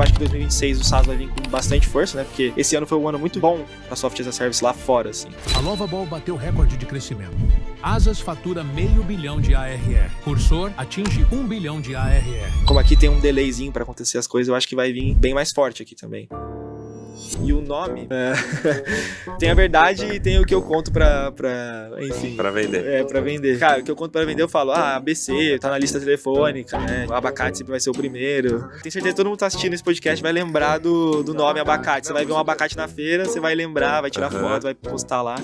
eu acho que 2026 o SaaS vai vir com bastante força, né? Porque esse ano foi um ano muito bom para Software as a Service lá fora, assim. A Lovable bateu recorde de crescimento. Asas fatura $500 milhão de ARR. Cursor atinge $1 bilhão de ARR. Como aqui tem um delayzinho para acontecer as coisas, eu acho que vai vir bem mais forte aqui também. E o nome, tem a verdade e tem o que eu conto enfim. Pra vender. Pra vender. Cara, o que eu conto pra vender eu falo, ABC, tá na lista telefônica, né? O abacate sempre vai ser o primeiro. Tenho certeza que todo mundo tá assistindo esse podcast vai lembrar do nome abacate. Você vai ver um abacate na feira, você vai lembrar, vai tirar foto, vai postar lá.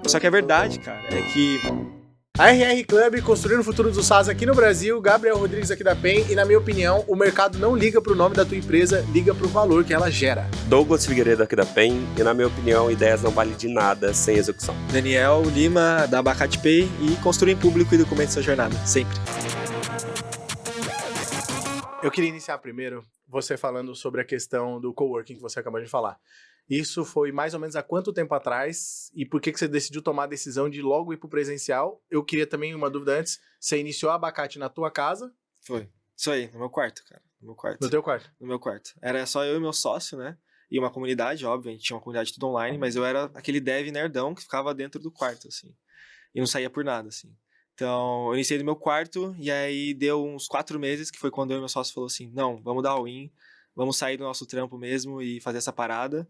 Só que a verdade, cara, é que... A RR Club, construindo o futuro do SaaS aqui no Brasil, Gabriel Rodrigues aqui da PEN, e na minha opinião, o mercado não liga pro nome da tua empresa, liga pro valor que ela gera. Douglas Figueiredo aqui da PEN, e na minha opinião, ideias não valem de nada sem execução. Daniel Lima, da Abacate Pay, e construir em público e documente sua jornada, sempre. Eu queria iniciar primeiro você falando sobre a questão do coworking que você acabou de falar. Isso foi mais ou menos há quanto tempo atrás? E por que você decidiu tomar a decisão de logo ir pro presencial? Eu queria também uma dúvida antes. Você iniciou a Abacate na tua casa? Foi. Isso aí, no meu quarto, cara. No teu quarto? No meu quarto. Era só eu e meu sócio, né? E uma comunidade, óbvio, a gente tinha uma comunidade tudo online, mas eu era aquele dev nerdão que ficava dentro do quarto, assim. E não saía por nada, assim. Então, eu iniciei no meu quarto, e aí deu uns 4 meses, que foi quando eu e meu sócio falou assim, não, vamos dar all-in, vamos sair do nosso trampo mesmo e fazer essa parada.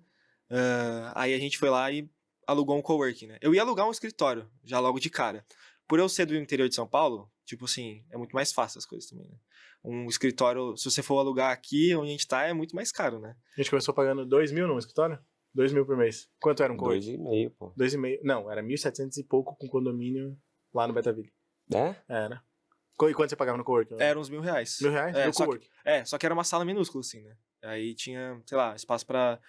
Aí a gente foi lá e alugou um coworking, né? Eu ia alugar um escritório, já logo de cara. Por eu ser do interior de São Paulo, tipo assim, é muito mais fácil as coisas também, né? Um escritório, se você for alugar aqui onde a gente tá, é muito mais caro, né? A gente começou pagando 2 mil num escritório? 2 mil por mês. Quanto era um coworking? 2,5, pô. 2,5. Não, era 1.700 e pouco com condomínio lá no Betaville. É? Era. E quanto você pagava no coworking? Era uns R$1.000. R$1.000? No coworking? Só que era uma sala minúscula, assim, né? Aí tinha, sei lá, espaço pra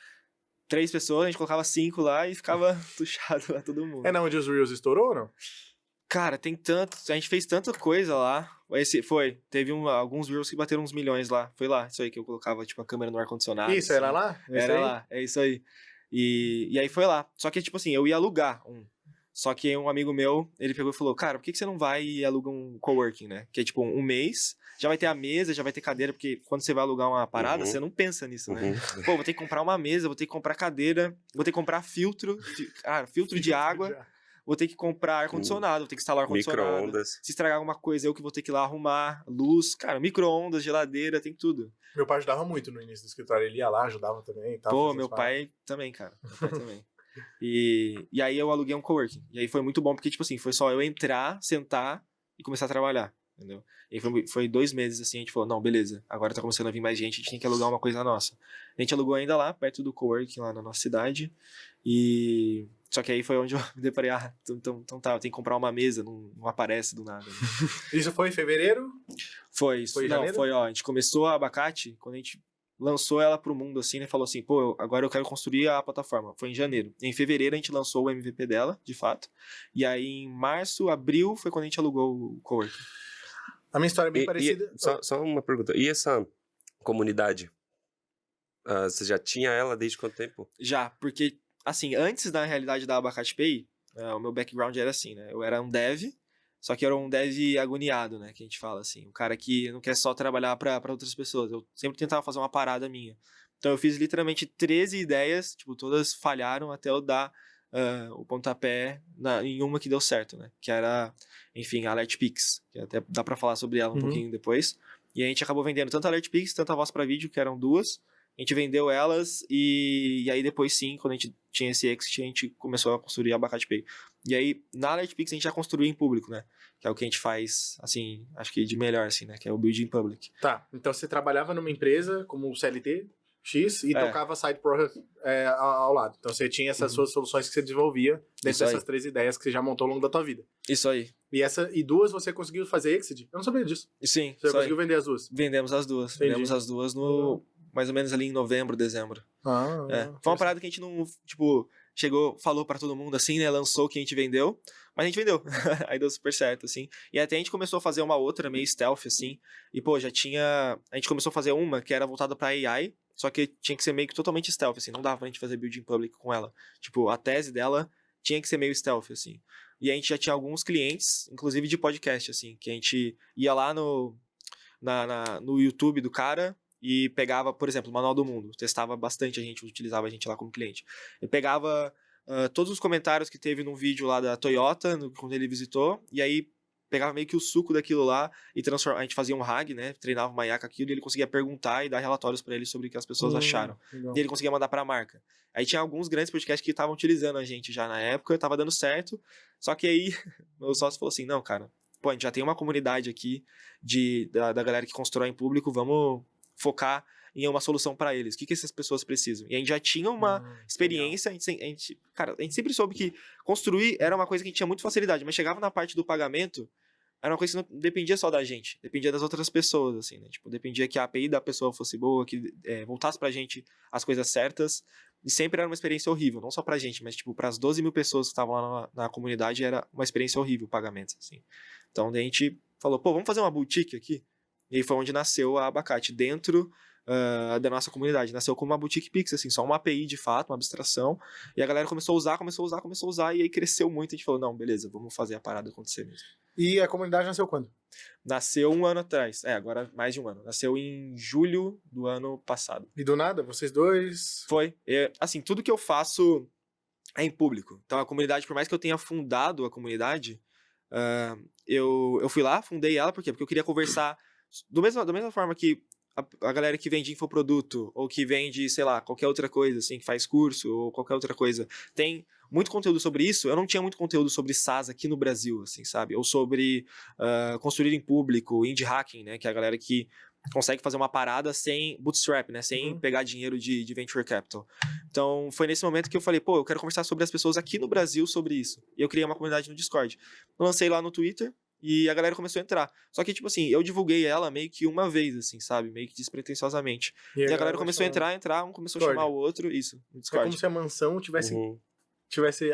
3 pessoas, a gente colocava 5 lá e ficava tuchado lá todo mundo. É na onde os Reels estourou ou não? Cara, tem tanto... A gente fez tanta coisa lá. Teve alguns Reels que bateram uns milhões lá. Foi lá, isso aí que eu colocava, tipo, a câmera no ar-condicionado. Isso, assim. era lá? Era lá, é isso aí. E aí foi lá. Só que, tipo assim, eu ia alugar um. Só que um amigo meu, ele pegou e falou, cara, por que você não vai e aluga um coworking, né? Que é tipo um mês, já vai ter a mesa, já vai ter cadeira, porque quando você vai alugar uma parada, você não pensa nisso, né? Pô, vou ter que comprar uma mesa, vou ter que comprar cadeira, vou ter que comprar filtro de água, vou ter que comprar ar-condicionado, vou ter que instalar ar-condicionado. Micro-ondas. Se estragar alguma coisa, eu que vou ter que ir lá arrumar, luz, cara, micro-ondas, geladeira, tem tudo. Meu pai ajudava muito no início do escritório, ele ia lá, ajudava também. Pô, meu pai também, cara, meu pai também. E aí eu aluguei um coworking. E aí foi muito bom, porque, tipo assim, foi só eu entrar, sentar e começar a trabalhar, entendeu? E aí foi 2 meses, assim, a gente falou, não, beleza, agora tá começando a vir mais gente, a gente tem que alugar uma coisa nossa. A gente alugou ainda lá, perto do coworking, lá na nossa cidade, e... Só que aí foi onde eu me deparei, então tá, eu tenho que comprar uma mesa, não aparece do nada. Né? Isso foi em fevereiro? Foi isso. Foi em janeiro? A gente começou a Abacate, quando a gente lançou ela pro mundo, assim, né? Falou assim, pô, agora eu quero construir a plataforma. Foi em janeiro. E em fevereiro a gente lançou o MVP dela, de fato. E aí em março, abril, foi quando a gente alugou o coworking. A minha história é bem parecida. Só uma pergunta. E essa comunidade? Você já tinha ela desde quanto tempo? Já, porque, assim, antes da realidade da Abacate Pay, o meu background era assim, né? Eu era um dev, só que era um dev agoniado, né? Que a gente fala assim. Um cara que não quer só trabalhar pra outras pessoas. Eu sempre tentava fazer uma parada minha. Então eu fiz literalmente 13 ideias, tipo, todas falharam até eu dar o pontapé em uma que deu certo, né? Que era, enfim, a AlertPix. Que até dá pra falar sobre ela um pouquinho depois. E a gente acabou vendendo tanto a AlertPix, tanto a Voz pra Vídeo, que eram 2. A gente vendeu elas e aí depois sim, quando a gente tinha esse exit, a gente começou a construir a Abacate Pay. E aí, na AlertPix a gente já construiu em público, né? Que é o que a gente faz, assim, acho que de melhor, assim, né? Que é o build in public. Tá, então você trabalhava numa empresa como CLT X e tocava side project ao lado. Então você tinha essas suas soluções que você desenvolvia dentro dessas 3 ideias que você já montou ao longo da tua vida. Isso aí. E 2 você conseguiu fazer exit? Eu não sabia disso. Sim. Você conseguiu vender as 2? Vendemos as 2. Entendi. Vendemos as 2 no... mais ou menos ali em novembro, dezembro. Foi uma parada que a gente não, tipo, chegou, falou pra todo mundo assim, né, lançou o que a gente vendeu, mas a gente vendeu, aí deu super certo, assim, e até a gente começou a fazer uma outra meio stealth, assim, e pô, a gente começou a fazer uma que era voltada pra AI, só que tinha que ser meio que totalmente stealth, assim, não dava pra gente fazer build in public com ela, tipo, a tese dela tinha que ser meio stealth, assim, e a gente já tinha alguns clientes, inclusive de podcast, assim, que a gente ia lá no YouTube do cara e pegava, por exemplo, o Manual do Mundo. Testava bastante, a gente utilizava a gente lá como cliente. Eu pegava todos os comentários que teve num vídeo lá da Toyota, quando ele visitou, e aí pegava meio que o suco daquilo lá e transformava. A gente fazia um RAG, né? Treinava uma IA com aquilo e ele conseguia perguntar e dar relatórios para ele sobre o que as pessoas acharam. Legal. E ele conseguia mandar para a marca. Aí tinha alguns grandes podcasts que estavam utilizando a gente já na época, tava dando certo. Só que aí meu sócio falou assim: não, cara, pô, a gente já tem uma comunidade aqui da galera que constrói em público, vamos focar em uma solução para eles. O que essas pessoas precisam? E a gente já tinha uma experiência, a gente sempre soube que construir era uma coisa que a gente tinha muita facilidade, mas chegava na parte do pagamento, era uma coisa que não dependia só da gente, dependia das outras pessoas, assim, né? Tipo, dependia que a API da pessoa fosse boa, que voltasse pra gente as coisas certas, e sempre era uma experiência horrível, não só pra gente, mas, tipo, pras 12 mil pessoas que estavam lá na comunidade, era uma experiência horrível o pagamento, assim. Então, daí a gente falou, pô, vamos fazer uma boutique aqui? E aí foi onde nasceu a Abacate, dentro da nossa comunidade. Nasceu como uma boutique Pix, assim, só uma API de fato, uma abstração, e a galera começou a usar, e aí cresceu muito, a gente falou, não, beleza, vamos fazer a parada acontecer mesmo. E a comunidade nasceu quando? Nasceu 1 ano atrás, agora mais de 1 ano, nasceu em julho do ano passado. E do nada, vocês dois? Foi, assim, tudo que eu faço é em público, então a comunidade, por mais que eu tenha fundado a comunidade, eu fui lá, fundei ela, por quê? Porque eu queria conversar, da mesma forma que a galera que vende infoproduto, ou que vende, sei lá, qualquer outra coisa, assim, que faz curso, ou qualquer outra coisa, tem muito conteúdo sobre isso. Eu não tinha muito conteúdo sobre SaaS aqui no Brasil, assim, sabe? Ou sobre construir em público, indie hacking, né? Que é a galera que consegue fazer uma parada sem bootstrap, né? Sem pegar dinheiro de venture capital. Então, foi nesse momento que eu falei, pô, eu quero conversar sobre as pessoas aqui no Brasil sobre isso. E eu criei uma comunidade no Discord. Eu lancei lá no Twitter, e a galera começou a entrar. Só que, tipo assim, eu divulguei ela meio que uma vez, assim, sabe? Meio que despretensiosamente. E a galera começou a entrar, um começou a chamar o outro, isso, no É Discord. como se a mansão tivesse...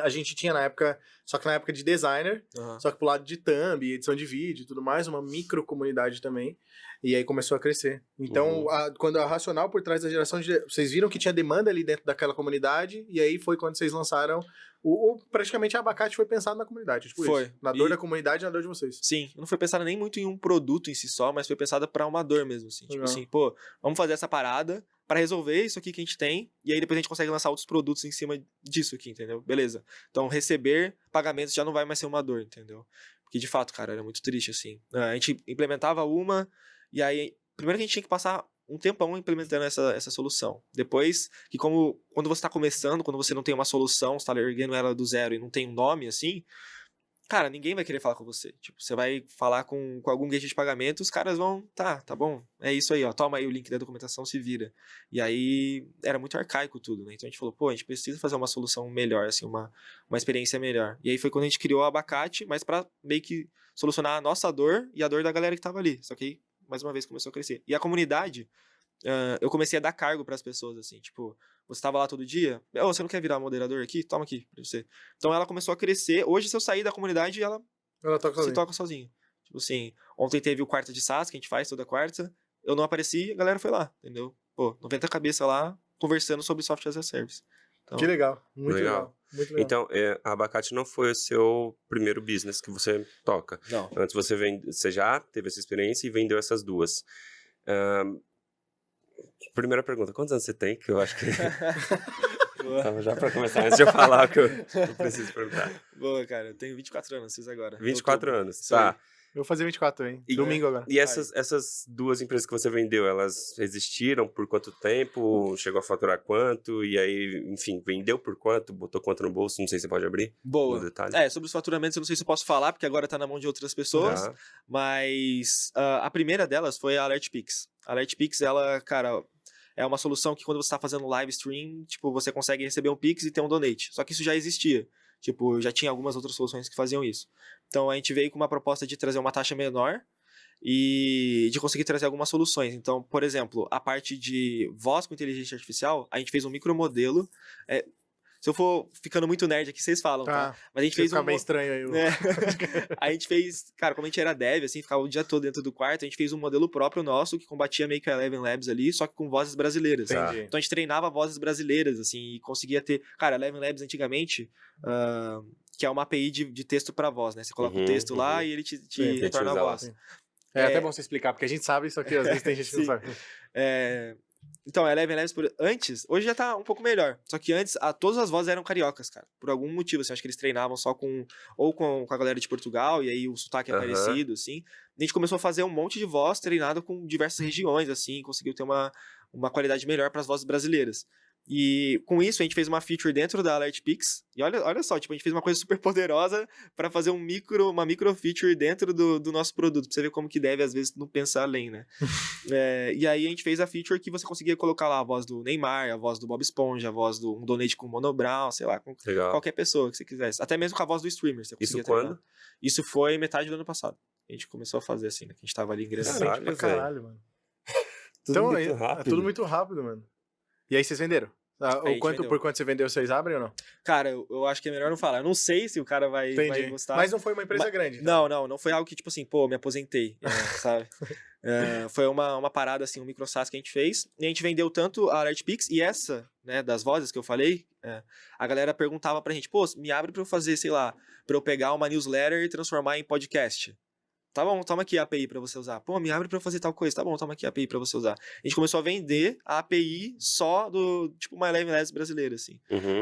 A gente tinha na época, só que na época de designer, só que pro lado de thumb, edição de vídeo e tudo mais, uma micro comunidade também. E aí começou a crescer. Então, quando a racional por trás da geração de... Vocês viram que tinha demanda ali dentro daquela comunidade, e aí foi quando vocês lançaram... praticamente a Abacate foi pensado na comunidade. Tipo foi. Isso. Na dor da comunidade e na dor de vocês. Sim, não foi pensada nem muito em um produto em si só, mas foi pensada pra uma dor mesmo, assim. Tipo assim, pô, vamos fazer essa parada pra resolver isso aqui que a gente tem, e aí depois a gente consegue lançar outros produtos em cima disso aqui, entendeu? Beleza. Então, receber pagamentos já não vai mais ser uma dor, entendeu? Porque, de fato, cara, era muito triste, assim. A gente implementava uma, e aí... Primeiro que a gente tinha que passar um tempão implementando essa solução. Depois, que quando você tá começando, quando você não tem uma solução, você tá erguendo ela do zero e não tem um nome, assim... Cara, ninguém vai querer falar com você. Tipo, você vai falar com algum gateway de pagamento, os caras vão, tá bom, é isso aí, ó, toma aí o link da documentação, se vira. E aí, era muito arcaico tudo, né? Então a gente falou, pô, a gente precisa fazer uma solução melhor, assim, uma experiência melhor. E aí foi quando a gente criou o Abacate, mas pra meio que solucionar a nossa dor e a dor da galera que tava ali. Só que aí, mais uma vez, começou a crescer. E a comunidade, eu comecei a dar cargo pras pessoas, assim, tipo... Você tava lá todo dia? Você não quer virar moderador aqui? Toma aqui pra você. Então ela começou a crescer. Hoje, se eu sair da comunidade, ela se toca sozinha. Tipo assim, ontem teve o quarta de SaaS, que a gente faz toda quarta. Eu não apareci, a galera foi lá, entendeu? Pô, 90 cabeça lá, conversando sobre software as a service. Então, que legal. Muito legal. Muito legal. Então, a Abacate não foi o seu primeiro business que você toca. Não. Antes você já teve essa experiência e vendeu essas duas. Primeira pergunta, quantos anos você tem? Que eu acho que... Então, já pra começar, antes de eu falar o que eu preciso perguntar. Boa, cara, eu tenho 24 anos, fiz agora. 24 anos, Isso tá. aí. Eu vou fazer 24, hein? Domingo agora. E essas duas empresas que você vendeu, elas existiram por quanto tempo? Chegou a faturar quanto? E aí, enfim, vendeu por quanto? Botou quanto no bolso? Não sei se você pode abrir. Boa. No detalhe. Sobre os faturamentos eu não sei se eu posso falar, porque agora tá na mão de outras pessoas. Mas a primeira delas foi a AlertPix. A AlertPix, ela, cara... É uma solução que quando você está fazendo live stream, tipo, você consegue receber um Pix e ter um donate. Só que isso já existia. Tipo, já tinha algumas outras soluções que faziam isso. Então, a gente veio com uma proposta de trazer uma taxa menor e de conseguir trazer algumas soluções. Então, por exemplo, a parte de voz com inteligência artificial, a gente fez um micromodelo. Se eu for ficando muito nerd aqui, vocês falam, tá? Mas a gente fez fica bem estranho aí. A gente fez, cara, como a gente era dev, assim, ficava o dia todo dentro do quarto, a gente fez um modelo próprio nosso que combatia meio que a Eleven Labs ali, só que com vozes brasileiras. Entendi. Então a gente treinava vozes brasileiras, assim, e conseguia ter... Cara, a Eleven Labs antigamente, que é uma API de texto pra voz, né? Você coloca o texto lá e ele te retorna a voz. É até bom você explicar, porque a gente sabe isso aqui, às vezes tem gente que não Sim. sabe. Então, a Eleven Labs, antes, hoje já tá um pouco melhor. Só que antes, todas as vozes eram cariocas, cara. Por algum motivo, assim, acho que eles treinavam só com a galera de Portugal, e aí o sotaque é parecido, assim. E a gente começou a fazer um monte de voz treinado com diversas regiões, assim, conseguiu ter uma qualidade melhor para as vozes brasileiras. E com isso, a gente fez uma feature dentro da AlertPix. E olha só, tipo, a gente fez uma coisa super poderosa para fazer uma micro feature dentro do nosso produto. Pra você ver como que deve, às vezes, não pensar além, né? E aí a gente fez a feature que você conseguia colocar lá a voz do Neymar, a voz do Bob Esponja, a voz do um donate com o Mano Brown, sei lá, com qualquer pessoa que você quisesse. Até mesmo com a voz do streamer. Você Isso treinar. quando? Isso foi metade do ano passado. A gente começou a fazer assim, né? Que a gente tava ali ingressando. Caraca, Pra caralho, mano. Tudo Então, muito é rápido. tudo muito rápido, mano. E aí vocês venderam? Por quanto você vendeu, vocês abrem ou não? Cara, eu acho que é melhor não falar. Eu não sei se o cara vai gostar. Mas não foi uma empresa grande. Então. Não foi algo que, tipo assim, pô, me aposentei, sabe? Foi uma parada, assim, um micro SaaS que a gente fez. E a gente vendeu tanto a AlertPix e essa, né, das vozes que eu falei, a galera perguntava pra gente, pô, me abre pra eu fazer, sei lá, pra eu pegar uma newsletter e transformar em podcast. Tá bom, toma aqui a API pra você usar. Pô, me abre pra eu fazer tal coisa. Tá bom, toma aqui a API pra você usar. A gente começou a vender a API só tipo, uma Eleven Labs brasileira, assim.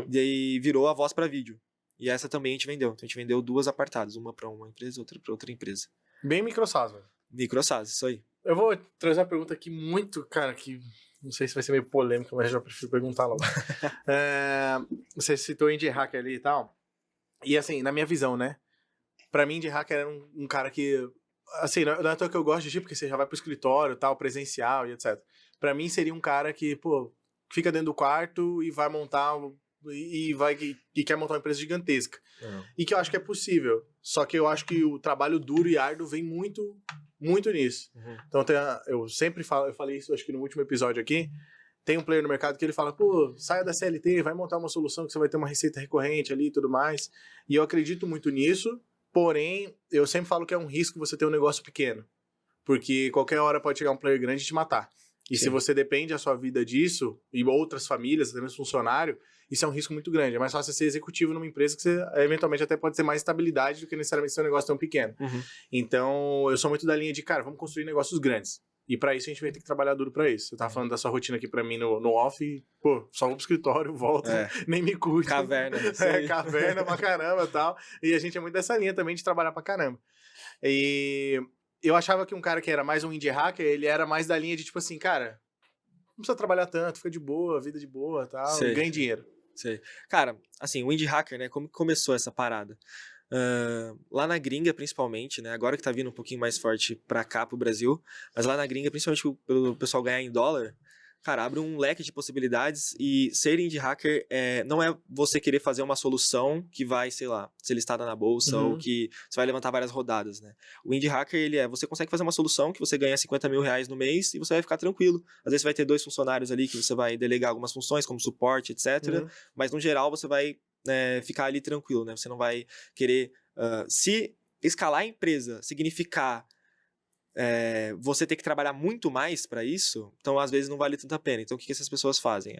E aí virou a voz pra vídeo. E essa também a gente vendeu. Então a gente vendeu 2 apartados. Uma pra uma empresa, outra pra outra empresa. Bem micro SaaS, velho. Micro SaaS, isso aí. Eu vou trazer uma pergunta aqui muito, cara, que não sei se vai ser meio polêmica, mas eu já prefiro perguntar logo. Você citou Indie Hacker ali e tal. E assim, na minha visão, né? Pra mim, Indie Hacker era um cara que... Assim, não é à toa que eu gosto de ti, porque você já vai pro escritório, tal, presencial e etc. Pra mim, seria um cara que, pô, fica dentro do quarto e vai montar... E quer montar uma empresa gigantesca. E que eu acho que é possível. Só que eu acho que o trabalho duro e árduo vem muito, muito nisso. Então, eu sempre falo... Eu falei isso, acho que no último episódio aqui. Tem um player no mercado que ele fala, pô, saia da CLT, vai montar uma solução que você vai ter uma receita recorrente ali e tudo mais. E eu acredito muito nisso. Porém, eu sempre falo que é um risco você ter um negócio pequeno. Porque qualquer hora pode chegar um player grande e te matar. E se você depende a sua vida disso, e outras famílias, até mesmo funcionário, isso é um risco muito grande. É mais fácil ser executivo numa empresa que você, eventualmente, até pode ter mais estabilidade do que necessariamente ser um negócio tão pequeno. Então, eu sou muito da linha de, cara, vamos construir negócios grandes. E pra isso a gente vai ter que trabalhar duro pra isso. Eu tava falando da sua rotina aqui pra mim no off e, pô, só vou pro escritório, volto, nem me cuido. Caverna. Caverna pra caramba e tal. E a gente é muito dessa linha também de trabalhar pra caramba. E eu achava que um cara que era mais um indie hacker, ele era mais da linha de tipo assim, cara, não precisa trabalhar tanto, fica de boa, vida de boa e tal, ganha dinheiro. Sei. Cara, assim, o indie hacker, né, como que começou essa parada? Lá na gringa, principalmente, né? Agora que tá vindo um pouquinho mais forte pra cá, pro Brasil, mas lá na gringa, principalmente pelo pessoal ganhar em dólar, cara, abre um leque de possibilidades e ser indie hacker não é você querer fazer uma solução que vai, sei lá, ser listada na bolsa ou que você vai levantar várias rodadas, né? O indie hacker, você consegue fazer uma solução que você ganha 50 mil reais no mês e você vai ficar tranquilo. Às vezes você vai ter 2 funcionários ali que você vai delegar algumas funções, como suporte, etc. Mas, no geral, você vai ficar ali tranquilo, né? Você não vai querer... se escalar a empresa significar você ter que trabalhar muito mais para isso, então às vezes não vale tanta pena. Então o que essas pessoas fazem?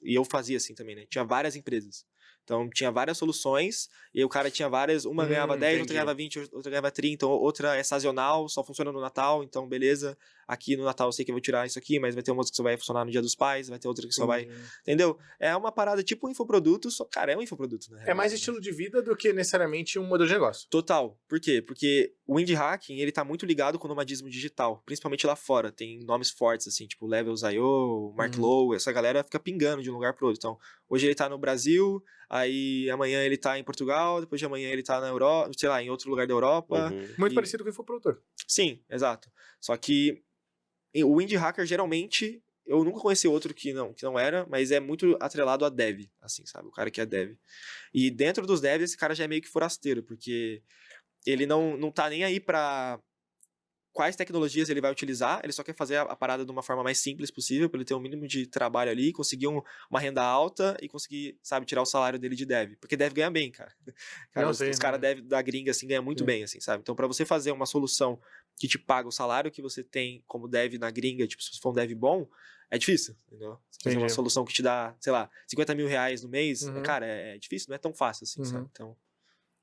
E eu fazia assim também, né? Tinha várias empresas. Então tinha várias soluções e o cara tinha várias, uma ganhava 10, outra ganhava 20, outra ganhava 30, outra é sazonal, só funciona no Natal, então beleza, aqui no Natal eu sei que eu vou tirar isso aqui, mas vai ter uma outra que só vai funcionar no Dia dos Pais, vai ter outra que só vai... Entendeu? É uma parada tipo um infoproduto, só, cara, é um infoproduto, né? É mais estilo de vida do que necessariamente um modelo de negócio. Total. Por quê? Porque o indie hacking, ele tá muito ligado com o nomadismo digital, principalmente lá fora. Tem nomes fortes, assim, tipo Levels.io, Marklow, essa galera fica pingando de um lugar pro outro. Então, hoje ele tá no Brasil, aí amanhã ele tá em Portugal, depois de amanhã ele tá na Europa, sei lá, em outro lugar da Europa. Muito parecido com o infoprodutor. Sim, exato. Só que o indie hacker, geralmente, eu nunca conheci outro que não era, mas é muito atrelado a dev, assim, sabe? O cara que é dev. E dentro dos devs, esse cara já é meio que forasteiro, porque ele não tá nem aí pra quais tecnologias ele vai utilizar, ele só quer fazer a parada de uma forma mais simples possível, para ele ter um mínimo de trabalho ali, conseguir uma renda alta e conseguir, sabe, tirar o salário dele de dev. Porque dev ganha bem, cara. Os caras dev da gringa, assim, ganham muito bem, assim, sabe? Então, para você fazer uma solução que te paga o salário que você tem como dev na gringa, tipo, se você for um dev bom, é difícil, entendeu? Você fazer uma solução que te dá, sei lá, 50 mil reais no mês, cara, é difícil, não é tão fácil assim, sabe? Então,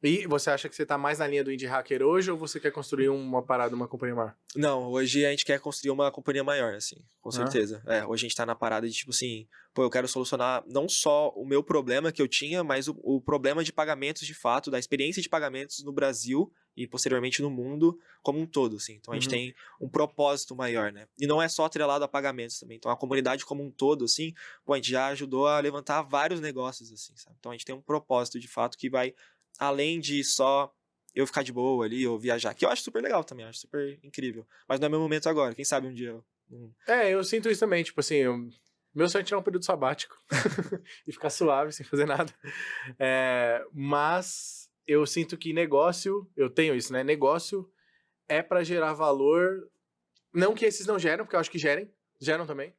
E você acha que você tá mais na linha do indie hacker hoje ou você quer construir uma parada, uma companhia maior? Não, hoje a gente quer construir uma companhia maior, assim, com Ah. certeza. Hoje a gente tá na parada de, tipo assim, pô, eu quero solucionar não só o meu problema que eu tinha, mas o problema de pagamentos de fato, da experiência de pagamentos no Brasil e posteriormente no mundo como um todo, assim. Então a gente Uhum. tem um propósito maior, né? E não é só atrelado a pagamentos também. Então a comunidade como um todo, assim, pô, a gente já ajudou a levantar vários negócios, assim, sabe? Então a gente tem um propósito de fato que vai além de só eu ficar de boa ali ou viajar, que eu acho super legal também, acho super incrível. Mas não é meu momento agora, quem sabe um dia eu... Eu sinto isso também, tipo assim, meu sonho é tirar um período sabático e ficar suave, sem fazer nada. Mas eu sinto que negócio, eu tenho isso, né? Negócio é pra gerar valor, não que esses não geram, porque eu acho que geram também.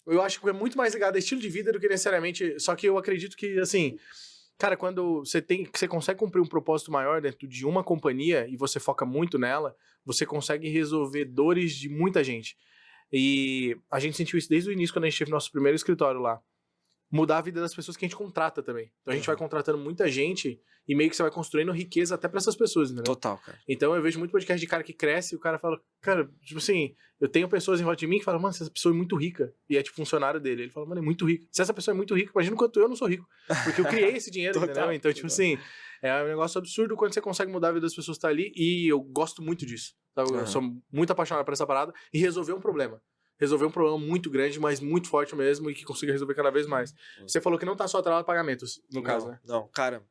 Eu acho que é muito mais ligado a estilo de vida do que necessariamente, só que eu acredito que, assim, cara, quando você consegue cumprir um propósito maior dentro de uma companhia e você foca muito nela, você consegue resolver dores de muita gente. E a gente sentiu isso desde o início, quando a gente teve nosso primeiro escritório lá. Mudar a vida das pessoas que a gente contrata também. Então a gente vai contratando muita gente e meio que você vai construindo riqueza até pra essas pessoas, entendeu? Total, cara. Então eu vejo muito podcast de cara que cresce e o cara fala, cara, tipo assim, eu tenho pessoas em volta de mim que falam, mano, essa pessoa é muito rica. E é tipo funcionário dele. Ele fala, mano, é muito rico. Se essa pessoa é muito rica, imagina o quanto eu não sou rico. Porque eu criei esse dinheiro, Total, entendeu? Então, tipo total. assim, é um negócio absurdo quando você consegue mudar a vida das pessoas que tá ali. E eu gosto muito disso. Sabe? Eu sou muito apaixonado por essa parada e resolver um problema. Resolver um problema muito grande, mas muito forte mesmo e que consiga resolver cada vez mais. Você falou que não tá só atrelado a pagamentos, no caso, né? Não, cara,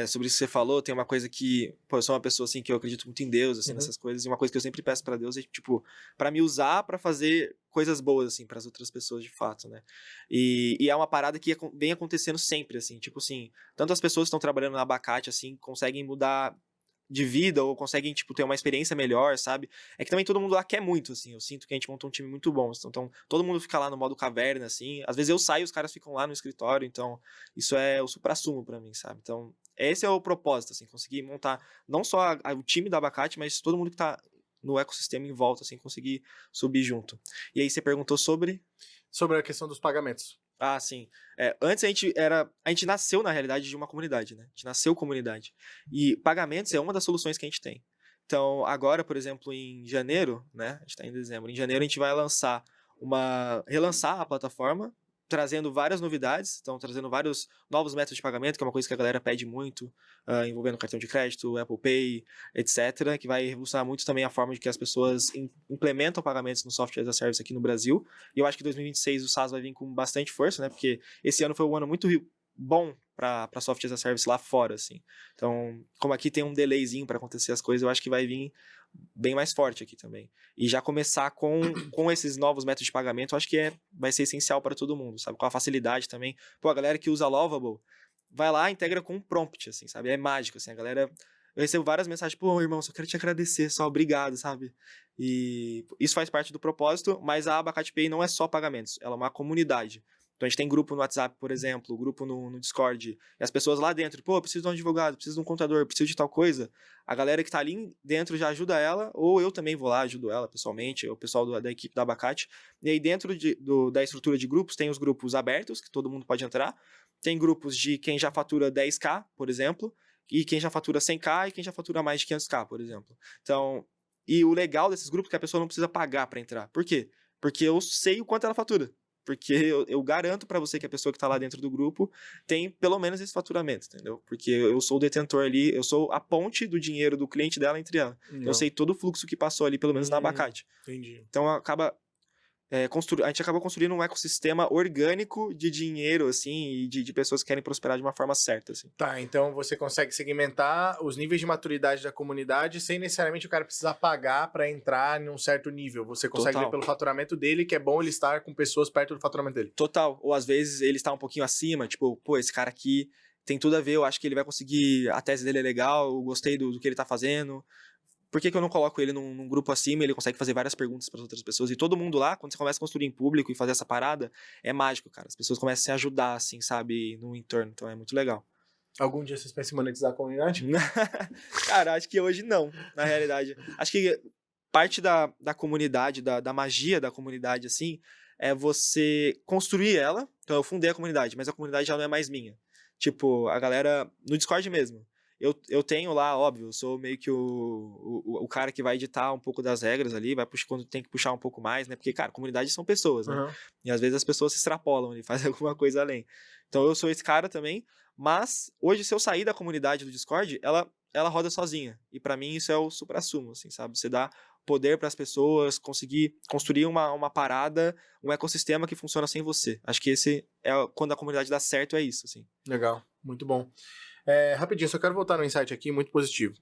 sobre isso que você falou, tem uma coisa que, pô, eu sou uma pessoa, assim, que eu acredito muito em Deus, assim, nessas coisas, e uma coisa que eu sempre peço pra Deus é, tipo, pra me usar pra fazer coisas boas, assim, pras outras pessoas, de fato, né? E é uma parada que vem acontecendo sempre, assim, tipo assim, tanto as pessoas que estão trabalhando na Abacate, assim, conseguem mudar de vida ou conseguem, tipo, ter uma experiência melhor, sabe? É que também todo mundo lá quer muito, assim. Eu sinto que a gente montou um time muito bom. Então, todo mundo fica lá no modo caverna, assim. Às vezes eu saio e os caras ficam lá no escritório. Então, isso é o suprassumo pra mim, sabe? Então, esse é o propósito, assim. Conseguir montar não só o time da Abacate, mas todo mundo que tá no ecossistema em volta, assim. Conseguir subir junto. E aí, você perguntou sobre... Sobre a questão dos pagamentos. Ah, sim. Antes a gente nasceu, na realidade, de uma comunidade, né? A gente nasceu comunidade. E pagamentos é uma das soluções que a gente tem. Então, agora, por exemplo, em janeiro, né? A gente tá em dezembro. Em janeiro a gente vai relançar a plataforma, trazendo várias novidades. Então, trazendo vários novos métodos de pagamento, que é uma coisa que a galera pede muito, envolvendo cartão de crédito, Apple Pay, etc. Que vai revolucionar muito também a forma de que as pessoas implementam pagamentos no software as a service aqui no Brasil. E eu acho que em 2026 o SaaS vai vir com bastante força, né? Porque esse ano foi um ano muito bom para software as a service lá fora, assim. Então, como aqui tem um delayzinho para acontecer as coisas, eu acho que vai vir bem mais forte aqui também. E já começar com esses novos métodos de pagamento, eu acho que vai ser essencial para todo mundo, sabe? Com a facilidade também. Pô, a galera que usa Lovable, vai lá, integra com um prompt, assim, sabe? É mágico, assim, a galera... Eu recebo várias mensagens, pô, irmão, só quero te agradecer, só obrigado, sabe? E isso faz parte do propósito, mas a Abacate Pay não é só pagamentos, ela é uma comunidade. Então a gente tem grupo no WhatsApp, por exemplo, grupo no Discord, e as pessoas lá dentro, pô, preciso de um advogado, preciso de um contador, preciso de tal coisa. A galera que tá ali dentro já ajuda ela, ou eu também vou lá, ajudo ela pessoalmente, o pessoal da equipe da Abacate. E aí dentro da estrutura de grupos, tem os grupos abertos, que todo mundo pode entrar, tem grupos de quem já fatura 10k, por exemplo, e quem já fatura 100k e quem já fatura mais de 500k, por exemplo. Então, e o legal desses grupos é que a pessoa não precisa pagar para entrar. Por quê? Porque eu sei o quanto ela fatura. Porque eu garanto pra você que a pessoa que tá lá dentro do grupo tem pelo menos esse faturamento, entendeu? Porque eu sou o detentor ali, eu sou a ponte do dinheiro do cliente dela entre ela. Eu sei todo o fluxo que passou ali, pelo menos na Abacate. Entendi. Então a gente acaba construindo um ecossistema orgânico de dinheiro, assim, e de pessoas que querem prosperar de uma forma certa, assim. Tá, então você consegue segmentar os níveis de maturidade da comunidade sem necessariamente o cara precisar pagar pra entrar em um certo nível. Você consegue Total. ver pelo faturamento dele que é bom ele estar com pessoas perto do faturamento dele. Total. Ou às vezes ele está um pouquinho acima, tipo, pô, esse cara aqui tem tudo a ver, eu acho que ele vai conseguir, a tese dele é legal, eu gostei do que ele tá fazendo. Por que eu não coloco ele num grupo acima, ele consegue fazer várias perguntas para outras pessoas, e todo mundo lá, quando você começa a construir em público e fazer essa parada, é mágico, cara. As pessoas começam a se ajudar, assim, sabe, no entorno, então é muito legal. Algum dia vocês pensam em monetizar a comunidade? Cara, acho que hoje não, na realidade. Acho que parte da comunidade, da magia da comunidade, assim, é você construir ela. Então eu fundei a comunidade, mas a comunidade já não é mais minha. Tipo, a galera, no Discord mesmo, eu tenho lá, óbvio, eu sou meio que o cara que vai editar um pouco das regras ali, vai puxar quando tem que puxar um pouco mais, né? Porque, cara, comunidade são pessoas, né? Uhum. E às vezes as pessoas se extrapolam e fazem alguma coisa além. Então eu sou esse cara também, mas hoje se eu sair da comunidade do Discord, ela roda sozinha. E pra mim isso é o suprassumo, assim, sabe? Você dá poder pras pessoas, conseguir construir uma parada, um ecossistema que funciona sem você. Acho que esse é quando a comunidade dá certo, é isso, assim. Legal, muito bom. Rapidinho, só quero voltar no insight aqui, muito positivo.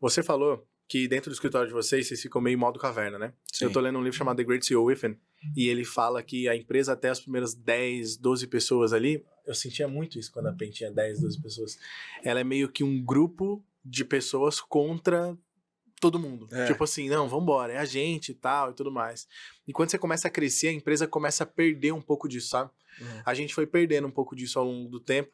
Você falou que dentro do escritório de vocês ficam meio modo caverna, né? Sim. Eu tô lendo um livro chamado The Great CEO Within, e ele fala que a empresa, até as primeiras 10, 12 pessoas ali, eu sentia muito isso quando a PEN tinha 10, 12 pessoas. Ela é meio que um grupo de pessoas contra todo mundo. Tipo assim, não, vambora, é a gente e tal e tudo mais. E quando você começa a crescer, a empresa começa a perder um pouco disso, sabe? A gente foi perdendo um pouco disso ao longo do tempo.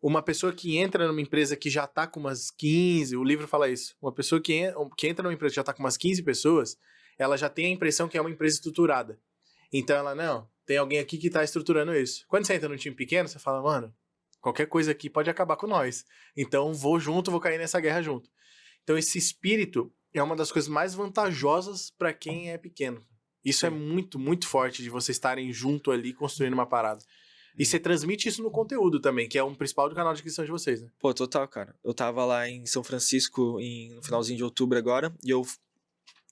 Uma pessoa que entra numa empresa que já tá com umas 15, o livro fala isso, uma pessoa que entra numa empresa que já tá com umas 15 pessoas, ela já tem a impressão que é uma empresa estruturada. Então ela, não, tem alguém aqui que tá estruturando isso. Quando você entra num time pequeno, você fala, mano, qualquer coisa aqui pode acabar com nós. Então vou junto, vou cair nessa guerra junto. Então esse espírito é uma das coisas mais vantajosas para quem é pequeno. Isso é muito, muito forte de vocês estarem junto ali construindo uma parada. E você transmite isso no conteúdo também, que é um principal do canal de inscrição de vocês, né? Pô, total, cara. Eu tava lá em São Francisco no finalzinho de outubro agora, e eu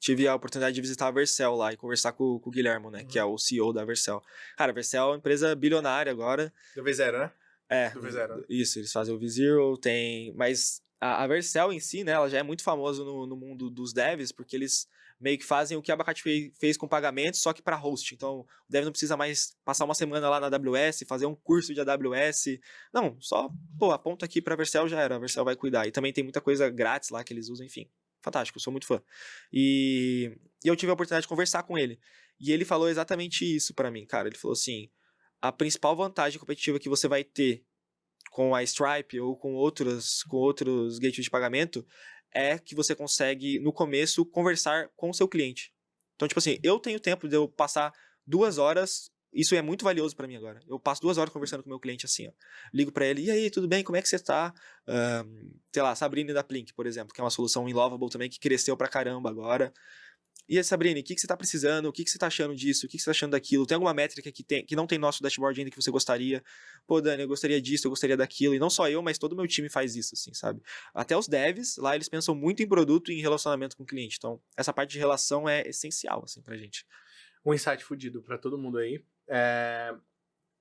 tive a oportunidade de visitar a Vercel lá e conversar com o Guilhermo, né, que é o CEO da Vercel. Cara, a Vercel é uma empresa bilionária agora. Do V0, né? É, Do V0, né? isso, eles fazem o V0, tem... Mas a Vercel em si, né, ela já é muito famosa no mundo dos devs, porque eles meio que fazem o que a Abacate fez com pagamentos, só que para host. Então, o dev não precisa mais passar uma semana lá na AWS, fazer um curso de AWS. Não, só, pô, aponta aqui pra Vercel, já era. A Vercel vai cuidar. E também tem muita coisa grátis lá que eles usam, enfim. Fantástico, eu sou muito fã. E eu tive a oportunidade de conversar com ele. E ele falou exatamente isso pra mim, cara. Ele falou assim, a principal vantagem competitiva que você vai ter com a Stripe ou com outros gateways de pagamento é que você consegue, no começo, conversar com o seu cliente. Então, tipo assim, eu tenho tempo de eu passar 2 horas, isso é muito valioso pra mim agora. Eu passo 2 horas conversando com o meu cliente assim, ó. Ligo pra ele, e aí, tudo bem? Como é que você tá? Sei lá, Sabrina da Plink, por exemplo, que é uma solução em Lovable também, que cresceu pra caramba agora. E aí, Sabrina, o que você tá precisando? O que você tá achando disso? O que você tá achando daquilo? Tem alguma métrica que não tem nosso dashboard ainda que você gostaria? Pô, Dani, eu gostaria disso, eu gostaria daquilo. E não só eu, mas todo o meu time faz isso, assim, sabe? Até os devs, lá eles pensam muito em produto e em relacionamento com o cliente. Então, essa parte de relação é essencial, assim, pra gente. Um insight fudido pra todo mundo aí.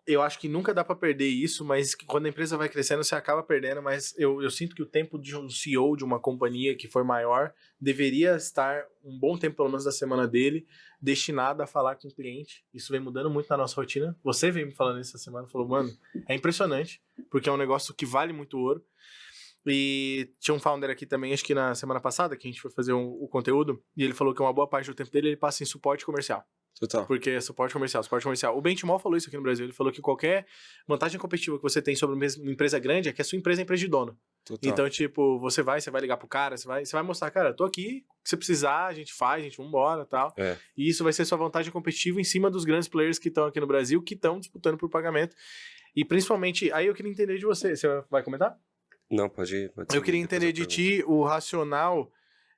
Eu acho que nunca dá pra perder isso, mas quando a empresa vai crescendo, você acaba perdendo, mas eu sinto que o tempo de um CEO de uma companhia que for maior deveria estar um bom tempo, pelo menos da semana dele, destinado a falar com o cliente. Isso vem mudando muito na nossa rotina. Você veio me falando isso essa semana, falou, mano, é impressionante, porque é um negócio que vale muito ouro. E tinha um founder aqui também, acho que na semana passada, que a gente foi fazer o conteúdo, e ele falou que uma boa parte do tempo dele ele passa em suporte comercial. Total. Porque é suporte comercial. O Benchimol falou isso aqui no Brasil. Ele falou que qualquer vantagem competitiva que você tem sobre uma empresa grande é que a sua empresa é empresa de dono. Total. Então, tipo, você vai ligar pro cara, você vai mostrar, cara, tô aqui, se precisar, a gente vambora e tal. E isso vai ser sua vantagem competitiva em cima dos grandes players que estão aqui no Brasil, que estão disputando por pagamento. E principalmente, aí eu queria entender de você. Você vai comentar? Não, pode ir. Eu queria entender de ti o racional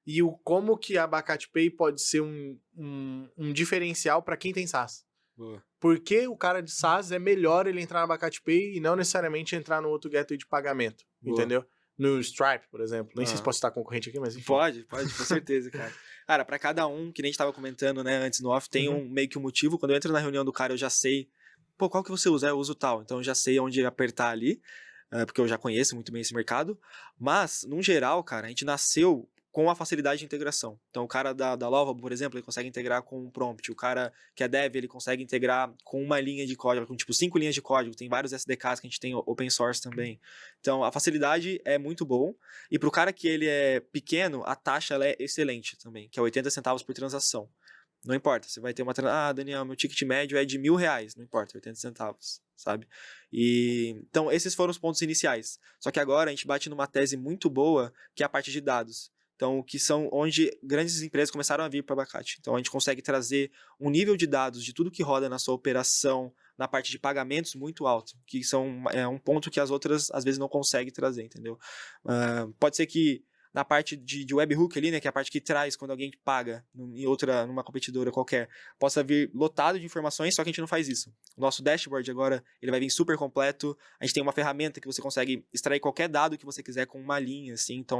e como que a Abacate Pay pode ser um diferencial para quem tem SaaS. Boa. Por que o cara de SaaS é melhor ele entrar na Abacate Pay e não necessariamente entrar no outro gateway de pagamento, Boa. entendeu? No Stripe, por exemplo. Nem sei se posso citar concorrente aqui, mas enfim. Pode, com certeza, cara. Cara, pra cada um, que nem a gente tava comentando, né, antes no off, tem meio que um motivo. Quando eu entro na reunião do cara, eu já sei, pô, qual que você usa? Eu uso tal. Então eu já sei onde apertar ali, porque eu já conheço muito bem esse mercado. Mas, no geral, cara, a gente nasceu com a facilidade de integração. Então, o cara da Lovable, por exemplo, ele consegue integrar com um prompt. O cara que é dev, ele consegue integrar com uma linha de código, com tipo 5 linhas de código. Tem vários SDKs que a gente tem open source também. Então, a facilidade é muito bom. E para o cara que ele é pequeno, a taxa ela é excelente também, que é 80 centavos por transação. Não importa, você vai ter uma transação, Daniel, meu ticket médio é de R$1.000, não importa, 80 centavos, sabe? Então, esses foram os pontos iniciais. Só que agora a gente bate numa tese muito boa, que é a parte de dados. Então, que são onde grandes empresas começaram a vir para o abacate. Então, a gente consegue trazer um nível de dados de tudo que roda na sua operação, na parte de pagamentos, muito alto, que são um ponto que as outras, às vezes, não conseguem trazer, entendeu? Pode ser que na parte de webhook ali, né, que é a parte que traz quando alguém paga numa competidora qualquer, possa vir lotado de informações, só que a gente não faz isso. O nosso dashboard agora, ele vai vir super completo, a gente tem uma ferramenta que você consegue extrair qualquer dado que você quiser com uma linha, assim, então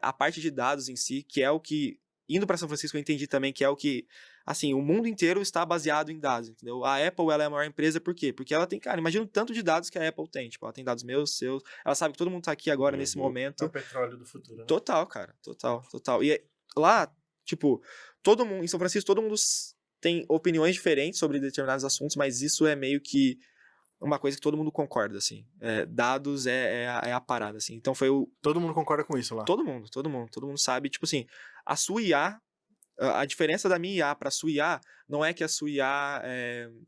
a parte de dados em si, que é o que, indo para São Francisco eu entendi também que é o que, assim, o mundo inteiro está baseado em dados, entendeu? A Apple, ela é a maior empresa, por quê? Porque ela tem, cara, imagina o tanto de dados que a Apple tem, tipo, ela tem dados meus, seus, ela sabe que todo mundo tá aqui agora, nesse É momento. o petróleo do futuro, né? Total, cara, total. E lá, tipo, todo mundo, em São Francisco, todo mundo tem opiniões diferentes sobre determinados assuntos, mas isso é meio que uma coisa que todo mundo concorda, assim. Dados é a parada, assim. Então foi o... Todo mundo concorda com isso lá. Todo mundo sabe, tipo assim, a sua IA, a diferença da minha IA para a sua IA não é que a sua IA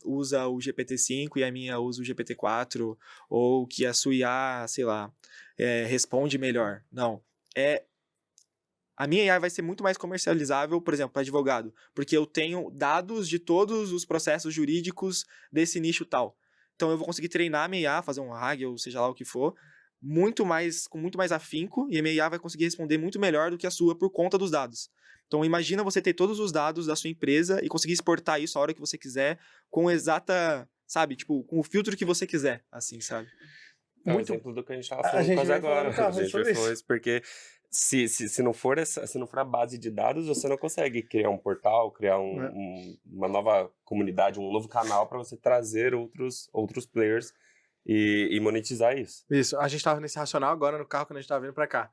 usa o GPT-5 e a minha usa o GPT-4, ou que a sua IA, sei lá, responde melhor. Não. A minha IA vai ser muito mais comercializável, por exemplo, para advogado, porque eu tenho dados de todos os processos jurídicos desse nicho tal. Então eu vou conseguir treinar a minha IA, fazer um RAG, ou seja lá o que for, com muito mais afinco, e a minha IA vai conseguir responder muito melhor do que a sua por conta dos dados. Então imagina você ter todos os dados da sua empresa e conseguir exportar isso a hora que você quiser, com exata, sabe, tipo, com o filtro que você quiser, assim, sabe? É um Muito- exemplo do que a gente tava A falando gente quase vai falar agora. no carro A gente sobre falou isso. isso porque se não for a base de dados, você não consegue criar um portal, criar uma nova comunidade, um novo canal para você trazer outros players e monetizar isso. Isso, a gente tava nesse racional agora no carro quando a gente tava vindo pra cá.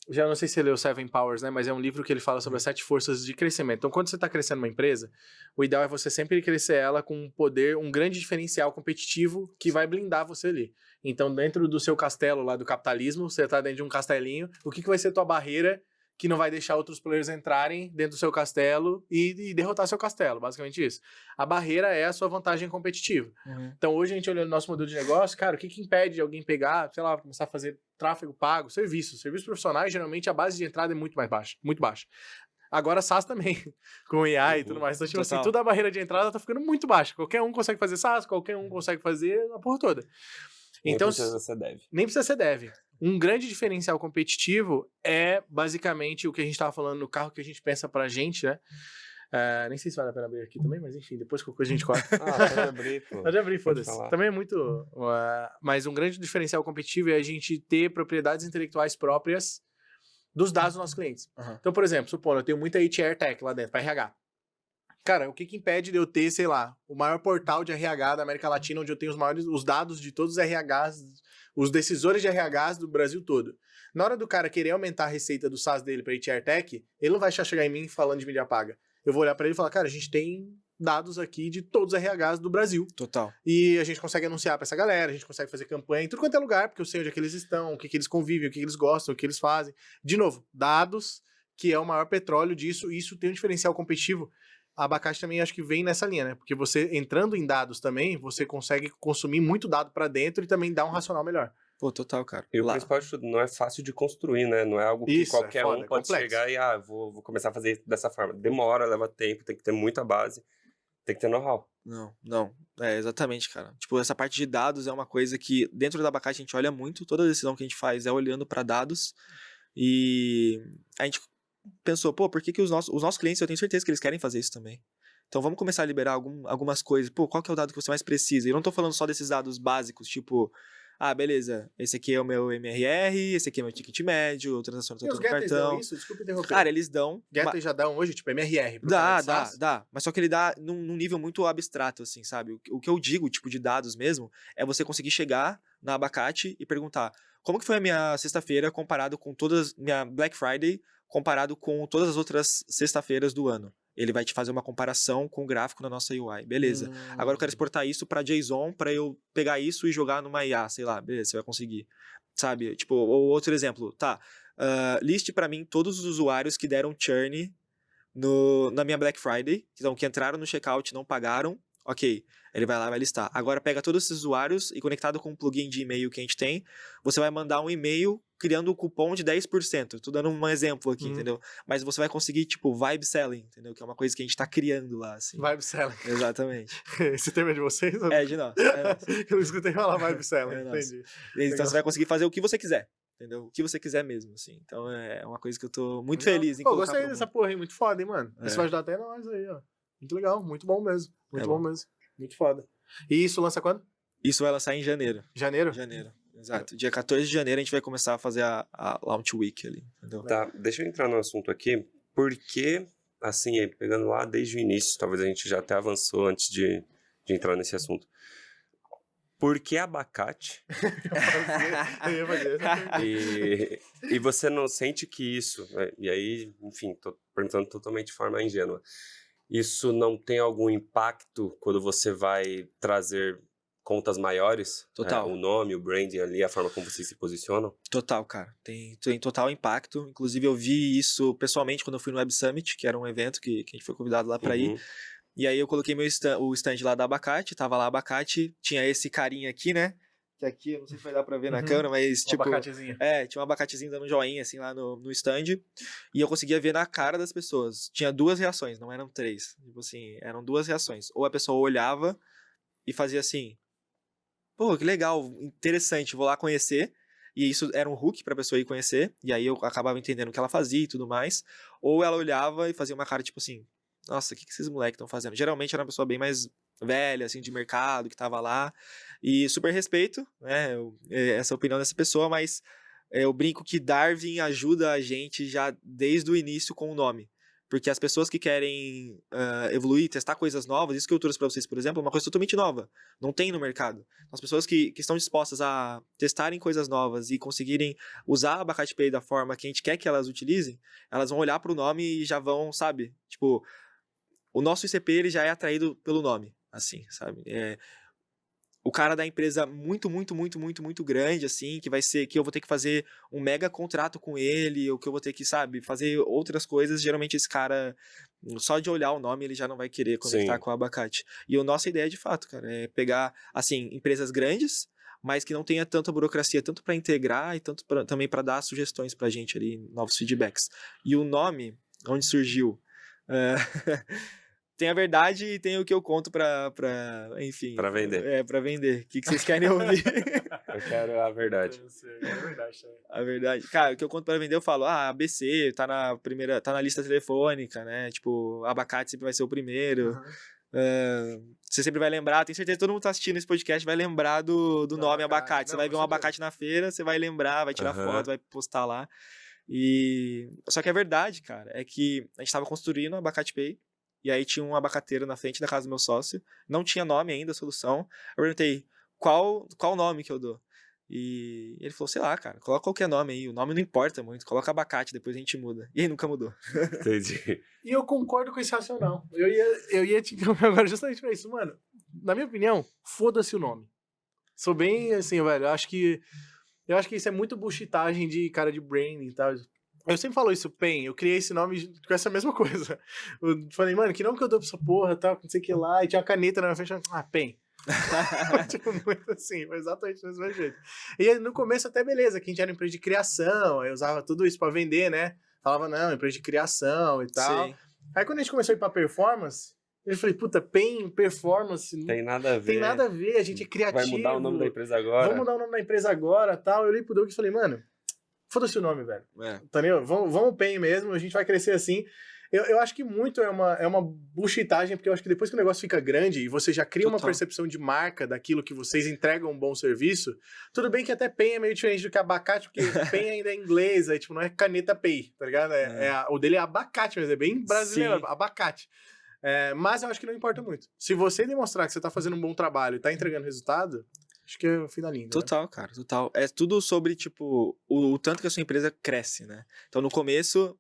Já não sei se você leu Seven Powers, né? Mas é um livro que ele fala sobre as 7 forças de crescimento. Então, quando você tá crescendo uma empresa, o ideal é você sempre crescer ela com um poder, um grande diferencial competitivo que vai blindar você ali. Então, dentro do seu castelo lá do capitalismo, você tá dentro de um castelinho, o que vai ser tua barreira que não vai deixar outros players entrarem dentro do seu castelo e derrotar seu castelo, basicamente isso. A barreira é a sua vantagem competitiva. Então, hoje a gente olhando o nosso modelo de negócio, cara, o que impede de alguém pegar, sei lá, começar a fazer tráfego pago, serviços profissionais, geralmente a base de entrada é muito mais baixa, muito baixa. Agora SaaS também, com IA e tudo mais. Então, tipo assim, Total. toda a barreira de entrada tá ficando muito baixa. Qualquer um consegue fazer SaaS, qualquer um consegue fazer a porra toda. Então, Nem precisa ser dev. nem precisa ser dev. Um grande diferencial competitivo é basicamente o que a gente tava falando no carro que a gente pensa pra gente, né? Nem sei se vale a pena abrir aqui também, mas enfim, depois qualquer coisa a gente corta. Pode abrir, pô. Pode abrir, Pode foda-se. falar. Também é muito... mas um grande diferencial competitivo é a gente ter propriedades intelectuais próprias dos dados dos nossos clientes. Uhum. Então, por exemplo, supondo, eu tenho muita HR Tech lá dentro, para RH. Cara, o que impede de eu ter, sei lá, o maior portal de RH da América Latina, onde eu tenho os dados de todos os RHs, os decisores de RHs do Brasil todo. Na hora do cara querer aumentar a receita do SaaS dele para HR Tech, ele não vai chegar em mim falando de mídia paga. Eu vou olhar para ele e falar, cara, a gente tem dados aqui de todos os RHs do Brasil. Total. E a gente consegue anunciar para essa galera, a gente consegue fazer campanha em tudo quanto é lugar, porque eu sei onde é que eles estão, o que eles convivem, o que eles gostam, o que eles fazem. De novo, dados, que é o maior petróleo disso, e isso tem um diferencial competitivo. A Abacate também acho que vem nessa linha, né? Porque você, entrando em dados também, você consegue consumir muito dado para dentro e também dar um racional melhor. Pô, total, cara. E o Lá. principal de tudo, não é fácil de construir, né? Não é algo que Isso, qualquer é foda, um é pode complexo. chegar e, vou começar a fazer dessa forma. Demora, leva tempo, tem que ter muita base, tem que ter know-how. Não. Exatamente, cara. Tipo, essa parte de dados é uma coisa que dentro da Abacate a gente olha muito, toda decisão que a gente faz é olhando para dados e a gente pensou, pô, por que os nossos clientes, eu tenho certeza que eles querem fazer isso também. Então vamos começar a liberar algumas coisas. Pô, qual que é o dado que você mais precisa? E eu não tô falando só desses dados básicos, tipo, beleza, esse aqui é o meu MRR, esse aqui é o meu ticket médio, transação E os no Getters dão cartão. isso? Desculpa interromper. Cara, eles dão... Getters já dão hoje, tipo, MRR. pro cara de SaaS? Dá. Mas só que ele dá num nível muito abstrato, assim, sabe? O que eu digo, tipo, de dados mesmo, é você conseguir chegar na Abacate e perguntar como que foi a minha sexta-feira comparado com minha Black Friday, comparado com todas as outras sexta-feiras do ano. Ele vai te fazer uma comparação com o gráfico na nossa UI. Beleza. Agora eu quero exportar isso para JSON para eu pegar isso e jogar numa IA, sei lá. Beleza, você vai conseguir. Sabe? Tipo, ou outro exemplo. Liste para mim todos os usuários que deram churn na minha Black Friday, então que entraram no checkout e não pagaram, Ok, ele vai lá e vai listar. Agora pega todos esses usuários e conectado com um plugin de e-mail que a gente tem, você vai mandar um e-mail criando um cupom de 10%. Tô dando um exemplo aqui, entendeu? Mas você vai conseguir, tipo, vibe selling, entendeu? Que é uma coisa que a gente tá criando lá, assim. Vibe selling. Exatamente. Esse termo é de vocês? É de nós. Eu escutei falar vibe selling, É nosso. entendi. Então Legal. você vai conseguir fazer o que você quiser, entendeu? O que você quiser mesmo, assim. Então é uma coisa que eu tô muito Legal. feliz em Pô, colocar gostei pro dessa mundo. porra aí, muito foda, hein, mano? É. Isso vai ajudar até nós aí, ó. Muito legal, muito bom mesmo. Muito É bom bom. mesmo. Muito foda. E isso lança quando? Isso vai lançar em janeiro. Janeiro? Janeiro, exato. Dia 14 de janeiro a gente vai começar a fazer a Launch Week ali, entendeu? Tá, deixa eu entrar no assunto aqui, porque, assim, aí, pegando lá desde o início, talvez a gente já até avançou antes de entrar nesse assunto. Por que abacate? Eu ia fazer essa pergunta. E você não sente que isso, né? E aí, enfim, tô perguntando totalmente de forma ingênua, isso não tem algum impacto quando você vai trazer contas maiores? Total. O nome, o branding ali, a forma como vocês se posicionam? Total, cara. Tem total impacto. Inclusive, eu vi isso pessoalmente quando eu fui no Web Summit, que era um evento que a gente foi convidado lá pra ir. Uhum. E aí eu coloquei o stand lá da Abacate, tava lá Abacate, tinha esse carinha aqui, né? Que aqui, eu não sei se vai dar pra ver na Uhum. câmera, mas Um tipo... abacatezinho. Tinha um abacatezinho dando um joinha, assim, lá no stand. E eu conseguia ver na cara das pessoas. Tinha 2 reações, não eram 3. Tipo assim, eram 2 reações. Ou a pessoa olhava e fazia assim... Pô, que legal, interessante, vou lá conhecer. E isso era um hook pra pessoa ir conhecer. E aí eu acabava entendendo o que ela fazia e tudo mais. Ou ela olhava e fazia uma cara tipo assim... Nossa, o que esses moleques estão fazendo? Geralmente era uma pessoa bem mais velha, assim, de mercado, que tava lá. E super respeito, né, essa opinião dessa pessoa, mas eu brinco que Darwin ajuda a gente já desde o início com o nome. Porque as pessoas que querem evoluir, testar coisas novas, isso que eu trouxe pra vocês, por exemplo, é uma coisa totalmente nova. Não tem no mercado. As pessoas que estão dispostas a testarem coisas novas e conseguirem usar a Abacate Pay da forma que a gente quer que elas utilizem, elas vão olhar pro nome e já vão, sabe? Tipo... O nosso ICP, ele já é atraído pelo nome, assim, sabe? O cara da empresa muito grande, assim, que eu vou ter que fazer um mega contrato com ele, ou que eu vou ter que, sabe, fazer outras coisas, geralmente esse cara, só de olhar o nome, ele já não vai querer conectar Sim. com o Abacate. E a nossa ideia, de fato, cara, é pegar, assim, empresas grandes, mas que não tenha tanta burocracia, tanto para integrar e tanto também para dar sugestões pra gente ali, novos feedbacks. E o nome, onde surgiu... Tem a verdade e tem o que eu conto enfim... Pra vender. Pra vender. O que vocês querem ouvir? Eu quero a verdade. É verdade também. A verdade. Cara, o que eu conto pra vender, eu falo, ABC, tá na lista telefônica, né? Tipo, abacate sempre vai ser o primeiro. Você sempre vai lembrar, tenho certeza que todo mundo tá assistindo esse podcast vai lembrar do nome abacate. Você Não, vai ver com um certeza. abacate na feira, você vai lembrar, vai tirar Aham. foto, vai postar lá. Só que a verdade, cara, é que a gente tava construindo o Abacate Pay, e aí tinha um abacateiro na frente da casa do meu sócio, não tinha nome ainda, a solução. Eu perguntei, qual nome que eu dou? E ele falou, sei lá, cara, coloca qualquer nome aí, o nome não importa muito, coloca abacate, depois a gente muda. E aí nunca mudou. Entendi. E eu concordo com esse racional. Eu ia te interromper agora justamente pra isso. Mano, na minha opinião, foda-se o nome. Sou bem assim, velho. Eu acho que isso é muito bullshitagem de cara de branding e tal. Eu sempre falo isso, PEN. Eu criei esse nome com essa mesma coisa. Eu falei, mano, que nome que eu dou pra essa porra, tal, não sei o que lá. E tinha uma caneta na minha frente. PEN. Tipo, muito assim, foi exatamente do mesmo jeito. E aí, no começo até beleza, que a gente era empresa de criação, eu usava tudo isso pra vender, né? Falava, não, empresa de criação e tal. Sim. Aí quando a gente começou a ir pra performance, eu falei, puta, PEN, performance, não Tem nada a ver. tem nada a ver, a gente é criativo. Vai mudar o nome da empresa agora. Vamos mudar o nome da empresa agora, tal. Eu olhei pro Doug e falei, mano, foda-se o nome, velho. É. Entendeu? Vamos PEN mesmo, a gente vai crescer assim. Eu acho que muito é uma bullshitagem, porque eu acho que depois que o negócio fica grande e você já cria uma Total. percepção de marca daquilo que vocês entregam um bom serviço, tudo bem que até PEN é meio diferente do que abacate, porque PEN ainda é inglês, aí, tipo, não é caneta Pay, tá ligado? O dele é abacate, mas é bem brasileiro, Sim. abacate. Mas eu acho que não importa muito. Se você demonstrar que você tá fazendo um bom trabalho e tá entregando resultado, acho que é o fim da linha. Total, cara, total. É tudo sobre, tipo, o tanto que a sua empresa cresce, né? Então, no começo,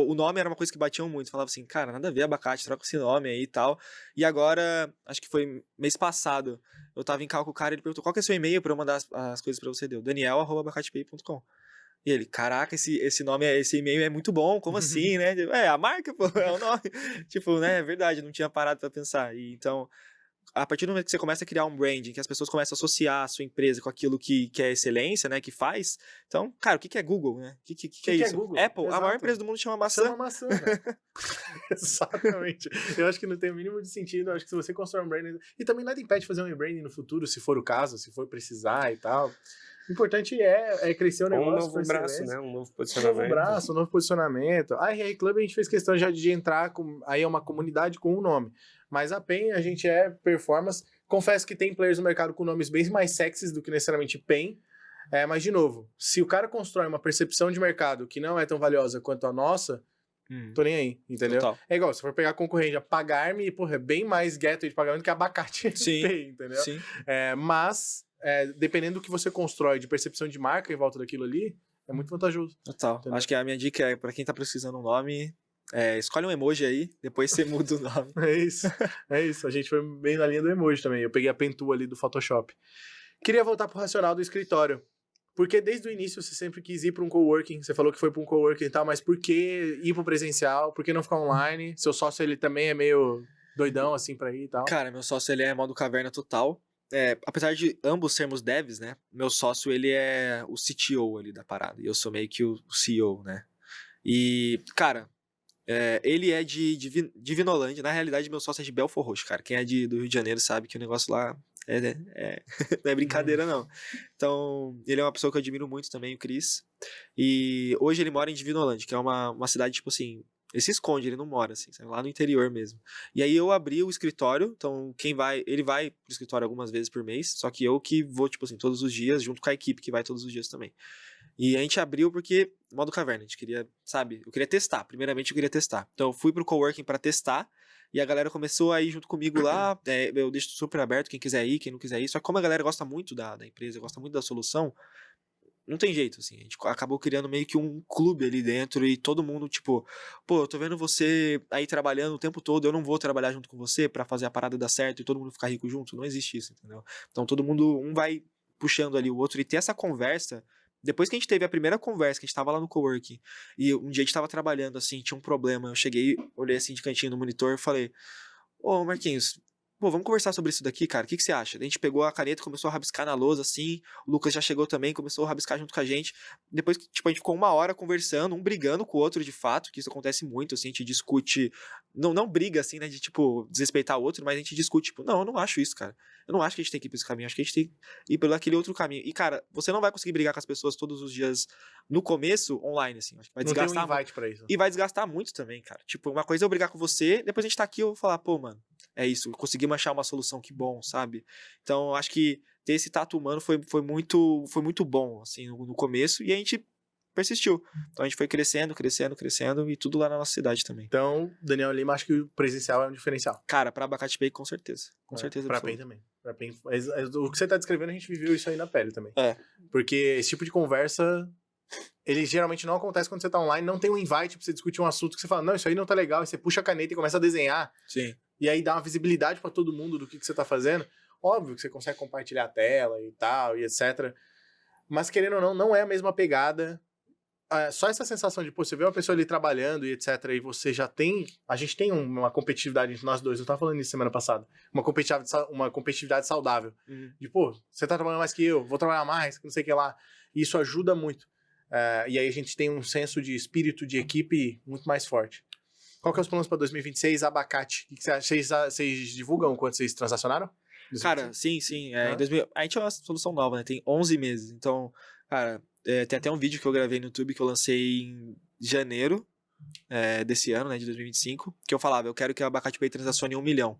o nome era uma coisa que batiam muito. Falava assim, cara, nada a ver abacate, troca esse nome aí e tal. E agora, acho que foi mês passado, eu tava em call com o cara, ele perguntou, qual que é o seu e-mail pra eu mandar as coisas pra você? Deu, daniel@abacatepay.com. E ele, caraca, esse nome, esse e-mail é muito bom, como assim, né? A marca, pô, é o nome. Tipo, né, é verdade, não tinha parado pra pensar. E então, a partir do momento que você começa a criar um branding, que as pessoas começam a associar a sua empresa com aquilo que é excelência, né, que faz, então, cara, o que é Google, né? O que é que é isso? Google? Apple, a maior Exato. empresa do mundo chama Isso é maçã. uma maçã, né? Exatamente. Eu acho que não tem o mínimo de sentido. Eu acho que se você constrói um branding... E também nada impede de fazer um rebranding no futuro, se for o caso, se for precisar e tal. O importante é crescer o Ou negócio. um novo com braço, excelência. né? Um novo Um posicionamento. novo braço, um novo posicionamento. A RR Club a gente fez questão já de entrar com... Aí é uma comunidade com um nome. Mas a PEN, a gente é performance. Confesso que tem players no mercado com nomes bem mais sexys do que necessariamente PEN. Mas, de novo, se o cara constrói uma percepção de mercado que não é tão valiosa quanto a nossa, tô nem aí, entendeu? Total. É igual, se for pegar a concorrente, a Pagar.me, porra, é bem mais gateway de pagamento que abacate Sim. Pay, entendeu? Sim. Mas, dependendo do que você constrói de percepção de marca em volta daquilo ali, é muito vantajoso. Total. Entendeu? Acho que a minha dica é, pra quem tá precisando um nome, escolhe um emoji aí, depois você muda o nome. É isso, é isso. A gente foi bem na linha do emoji também. Eu peguei a Pentu ali do Photoshop. Queria voltar pro racional do escritório. Porque desde o início você sempre quis ir para um coworking, você falou que foi para um coworking e tal, mas por que ir pro presencial? Por que não ficar online? Seu sócio, ele também é meio doidão, assim, pra ir e tal? Cara, meu sócio, ele é modo caverna total. Apesar de ambos sermos devs, né? Meu sócio, ele é o CTO ali da parada. E eu sou meio que o CEO, né? E, cara, ele é de Vinolândia. Na realidade, meu sócio é de Belfort Roxo, cara. Quem é do Rio de Janeiro sabe que o negócio lá não é brincadeira, não. Então, ele é uma pessoa que eu admiro muito também, o Cris. E hoje ele mora em Divinolândia, que é uma cidade, tipo assim... Ele se esconde, ele não mora, assim, sabe? Lá no interior mesmo. E aí eu abri o escritório, então ele vai pro escritório algumas vezes por mês, só que eu que vou, tipo assim, todos os dias, junto com a equipe que vai todos os dias também. E a gente abriu porque, modo caverna, a gente queria, sabe, eu queria testar, primeiramente eu queria testar. Então eu fui pro coworking pra testar, e a galera começou a ir junto comigo lá, eu deixo super aberto, quem quiser ir, quem não quiser ir, só que como a galera gosta muito da empresa, gosta muito da solução, não tem jeito, assim, a gente acabou criando meio que um clube ali dentro e todo mundo, tipo, pô, eu tô vendo você aí trabalhando o tempo todo, eu não vou trabalhar junto com você pra fazer a parada dar certo e todo mundo ficar rico junto, não existe isso, entendeu? Então todo mundo, um vai puxando ali o outro e ter essa conversa, depois que a gente teve a primeira conversa, que a gente tava lá no coworking, e um dia a gente tava trabalhando, assim, tinha um problema, eu cheguei, olhei assim de cantinho no monitor e falei, ô Marquinhos, pô, vamos conversar sobre isso daqui, cara. O que você acha? A gente pegou a caneta e começou a rabiscar na lousa, assim. O Lucas já chegou também, começou a rabiscar junto com a gente. Depois, tipo, a gente ficou 1 hora conversando, um brigando com o outro, de fato, que isso acontece muito, assim, a gente discute... Não briga, assim, né, de, tipo, desrespeitar o outro, mas a gente discute, tipo, não, eu não acho isso, cara. Eu não acho que a gente tem que ir por esse caminho, acho que a gente tem que ir pelo aquele outro caminho. E, cara, você não vai conseguir brigar com as pessoas todos os dias no começo, online, assim. Acho que vai Não tem desgastar um invite pra isso. e vai desgastar muito também, cara. Tipo, uma coisa é eu brigar com você, depois a gente tá aqui, eu vou falar, pô, mano, é isso, conseguimos achar uma solução, que bom, sabe? Então, acho que ter esse tato humano foi muito bom, assim, no começo, e a gente persistiu. Então, a gente foi crescendo, e tudo lá na nossa cidade também. Então, Daniel Lima, acho que o presencial é um diferencial. Cara, pra Abacate Bay, com certeza. Com certeza. Pra PEN também. Pra PEN, o que você tá descrevendo, a gente viveu isso aí na pele também. Porque esse tipo de conversa... Ele geralmente não acontece quando você tá online, não tem um invite pra você discutir um assunto que você fala, não, isso aí não tá legal, e você puxa a caneta e começa a desenhar. Sim. E aí dá uma visibilidade pra todo mundo do que você tá fazendo. Óbvio que você consegue compartilhar a tela e tal, e etc. Mas querendo ou não, não é a mesma pegada. Só essa sensação de, pô, você vê uma pessoa ali trabalhando e etc, e você já tem... A gente tem uma competitividade entre nós dois, eu tava falando isso semana passada. Uma competitividade saudável. De, pô, você tá trabalhando mais que eu, vou trabalhar mais, não sei o que lá. E isso ajuda muito. E aí a gente tem um senso de espírito de equipe muito mais forte. Qual que é os planos para 2026? Abacate. O que você acha? Vocês divulgam quanto vocês transacionaram? Cara, sim. A gente é uma solução nova, né? Tem 11 meses. Então, cara, tem até um vídeo que eu gravei no YouTube que eu lancei em janeiro desse ano, né? De 2025. Que eu falava, eu quero que a Abacate Pay transacione 1 milhão.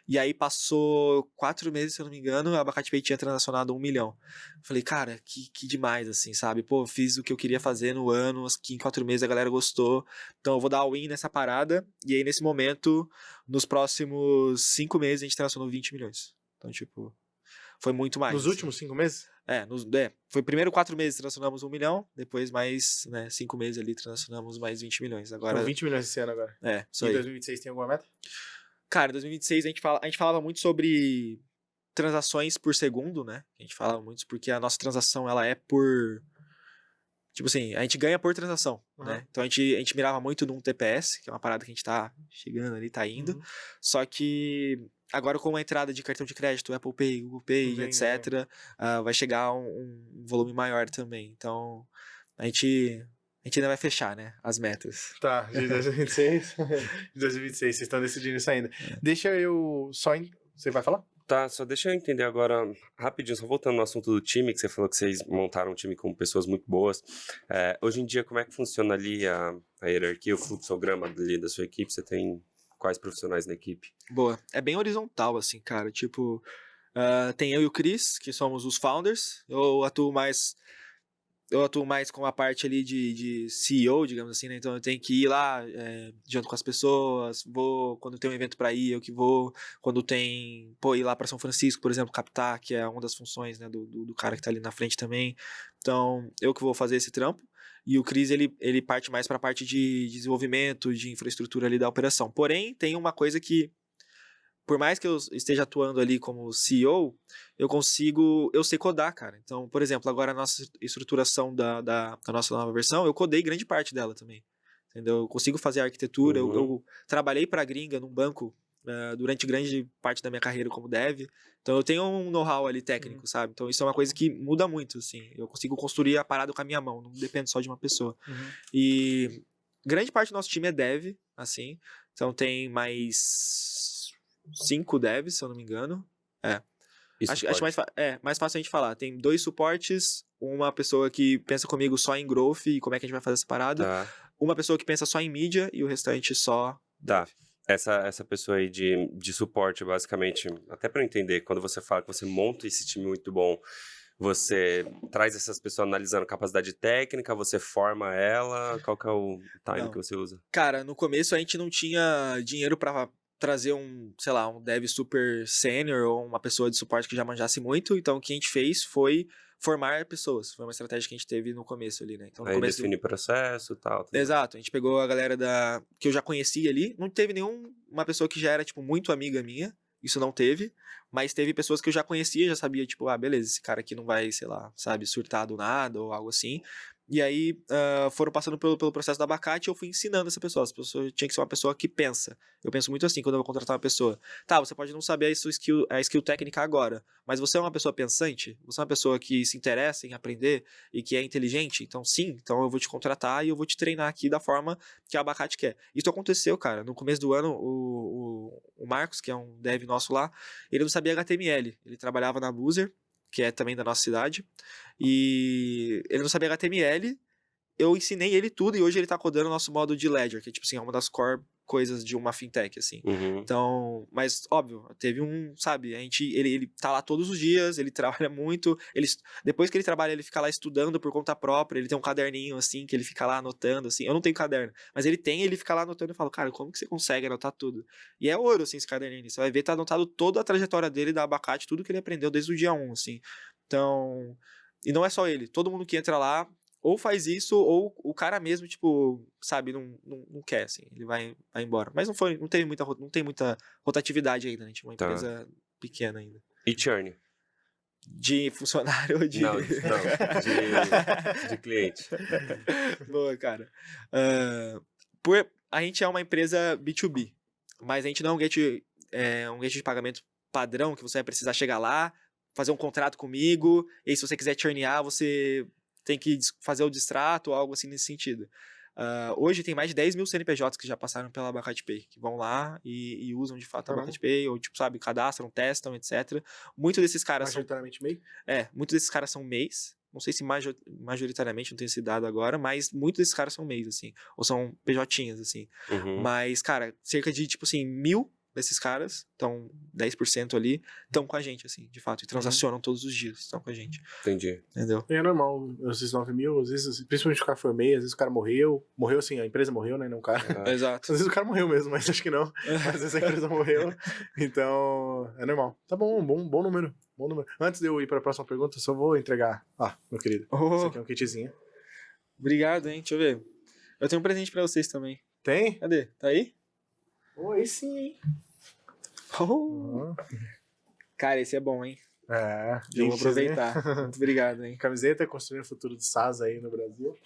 E aí passou 4 meses, se eu não me engano, a Abacate Pay tinha transacionado 1 milhão. Falei, cara, que demais, assim, sabe? Pô, fiz o que eu queria fazer no ano, que em 4 meses a galera gostou. Então eu vou dar all-in nessa parada. E aí, nesse momento, nos próximos 5 meses, a gente transacionou 20 milhões. Então, tipo, foi muito mais. Nos últimos 5 meses? Foi primeiro 4 meses transacionamos 1 milhão, depois mais 5 meses ali transacionamos mais 20 milhões. Agora, Então, 20 milhões esse ano agora. Isso e aí. Em 2026 tem alguma meta? Cara, em 2026 a gente falava muito sobre transações por segundo, né? A gente falava muito porque a nossa transação ela é por Tipo assim, a gente ganha por transação, Uhum. né? Então a gente mirava muito num TPS, que é uma parada que a gente tá chegando ali, tá indo. Uhum. Só que agora com a entrada de cartão de crédito, Apple Pay, Google Pay, Vem, etc., vai chegar um volume maior também. Então a gente ainda vai fechar, né? As metas. Tá, de 2026. De 2026, vocês estão decidindo isso ainda. Deixa eu só. Você vai falar? Tá, só deixa eu entender agora, rapidinho, só voltando no assunto do time, que você falou que vocês montaram um time com pessoas muito boas. Hoje em dia, como é que funciona ali a hierarquia, o fluxograma ali da sua equipe? Você tem quais profissionais na equipe? Boa. É bem horizontal, assim, cara. Tipo, tem eu e o Chris, que somos os founders. Eu atuo mais com a parte ali de CEO, digamos assim, né? Então eu tenho que ir lá junto com as pessoas, quando tem um evento pra ir, eu que vou. Quando tem, ir lá pra São Francisco, por exemplo, captar, que é uma das funções, né, do cara que tá ali na frente também. Então, eu que vou fazer esse trampo. E o Chris, ele parte mais pra parte de desenvolvimento, de infraestrutura ali da operação. Porém, tem uma coisa que, por mais que eu esteja atuando ali como CEO, eu sei codar, cara. Então, por exemplo, agora a nossa estruturação da nossa nova versão, eu codei grande parte dela também. Entendeu? Eu consigo fazer a arquitetura, eu trabalhei para a gringa num banco durante grande parte da minha carreira como dev, então eu tenho um know-how ali técnico, sabe? Então isso é uma coisa que muda muito, assim. Eu consigo construir a parada com a minha mão, não depende só de uma pessoa. E grande parte do nosso time é dev, assim, então tem mais 5 devs, se eu não me engano. Acho mais fácil a gente falar. Tem 2 suportes, uma pessoa que pensa comigo só em growth e como é que a gente vai fazer essa parada. Tá. Uma pessoa que pensa só em mídia e o restante só Tá. Essa pessoa aí de suporte, basicamente, até para eu entender, quando você fala que você monta esse time muito bom, você traz essas pessoas analisando capacidade técnica, você forma ela, qual que é o time que você usa? Cara, no começo a gente não tinha dinheiro pra trazer um dev super sênior ou uma pessoa de suporte que já manjasse muito, então o que a gente fez foi formar pessoas. Foi uma estratégia que a gente teve no começo ali, né? Então, no Aí começo define processo e tal. Exato, a gente pegou a galera que eu já conhecia ali, não teve uma pessoa que já era, tipo, muito amiga minha, isso não teve, mas teve pessoas que eu já conhecia, já sabia, tipo, beleza, esse cara aqui não vai, sei lá, sabe, surtar do nada ou algo assim. E aí foram passando pelo processo do abacate e eu fui ensinando essa pessoa. Essa pessoa tinha que ser uma pessoa que pensa. Eu penso muito assim quando eu vou contratar uma pessoa. Tá, você pode não saber a skill técnica agora, mas você é uma pessoa pensante? Você é uma pessoa que se interessa em aprender e que é inteligente? Então sim, então eu vou te contratar e eu vou te treinar aqui da forma que a abacate quer. Isso aconteceu, cara. No começo do ano, o Marcos, que é um dev nosso lá, ele não sabia HTML. Ele trabalhava na Boozer, que é também da nossa cidade, e ele não sabia HTML, eu ensinei ele tudo e hoje ele tá codando o nosso módulo de Ledger, que é tipo assim, é uma das core coisas de uma fintech, assim. Então, mas óbvio, teve sabe, ele tá lá todos os dias, ele trabalha muito, depois que ele trabalha, ele fica lá estudando por conta própria, ele tem um caderninho, assim, que ele fica lá anotando, assim, eu não tenho caderno, mas ele fica lá anotando e fala, cara, como que você consegue anotar tudo? E é ouro, assim, esse caderninho, você vai ver, tá anotado toda a trajetória dele da abacate, tudo que ele aprendeu desde o dia 1, assim. Então, e não é só ele, todo mundo que entra lá, ou faz isso, ou o cara mesmo, tipo, sabe, não quer, assim, ele vai embora. Mas não tem muita rotatividade ainda, né? A gente é uma empresa pequena ainda. E churn? De funcionário ou de... Não, de cliente. Boa, cara. A gente é uma empresa B2B, mas a gente não é um gateway de pagamento padrão, que você vai precisar chegar lá, fazer um contrato comigo, e aí, se você quiser churnear, você tem que fazer o distrato ou algo assim nesse sentido. Hoje tem mais de 10 mil CNPJs que já passaram pela Abacate Pay, que vão lá e usam de fato a Abacate Pay, ou tipo, sabe, cadastram, testam, etc. Muitos desses caras majoritariamente MEI? Muitos desses caras são MEIs, não sei se majoritariamente, não tem esse dado agora, mas muitos desses caras são MEIs, assim, ou são PJinhas, assim. Mas, cara, cerca de, tipo assim, 1.000 desses caras, então 10% ali, estão com a gente, assim, de fato, e transacionam todos os dias, estão com a gente. Entendi. Entendeu? É normal, esses 9 mil, às vezes, principalmente o cara foi MEI, às vezes o cara morreu assim, a empresa morreu, né, não o cara. Exato. Às vezes o cara morreu mesmo, mas acho que não. Às vezes a empresa morreu, então é normal. Tá bom, bom número. Antes de eu ir para a próxima pergunta, só vou entregar. Meu querido, esse aqui é um kitzinho. Obrigado, hein, deixa eu ver. Eu tenho um presente pra vocês também. Tem? Cadê? Tá aí? Oi, sim, hein? Cara, esse é bom, hein? É, Já vou gente, né? aproveitar. Muito obrigado, hein? Camiseta construindo o futuro do SAS aí no Brasil.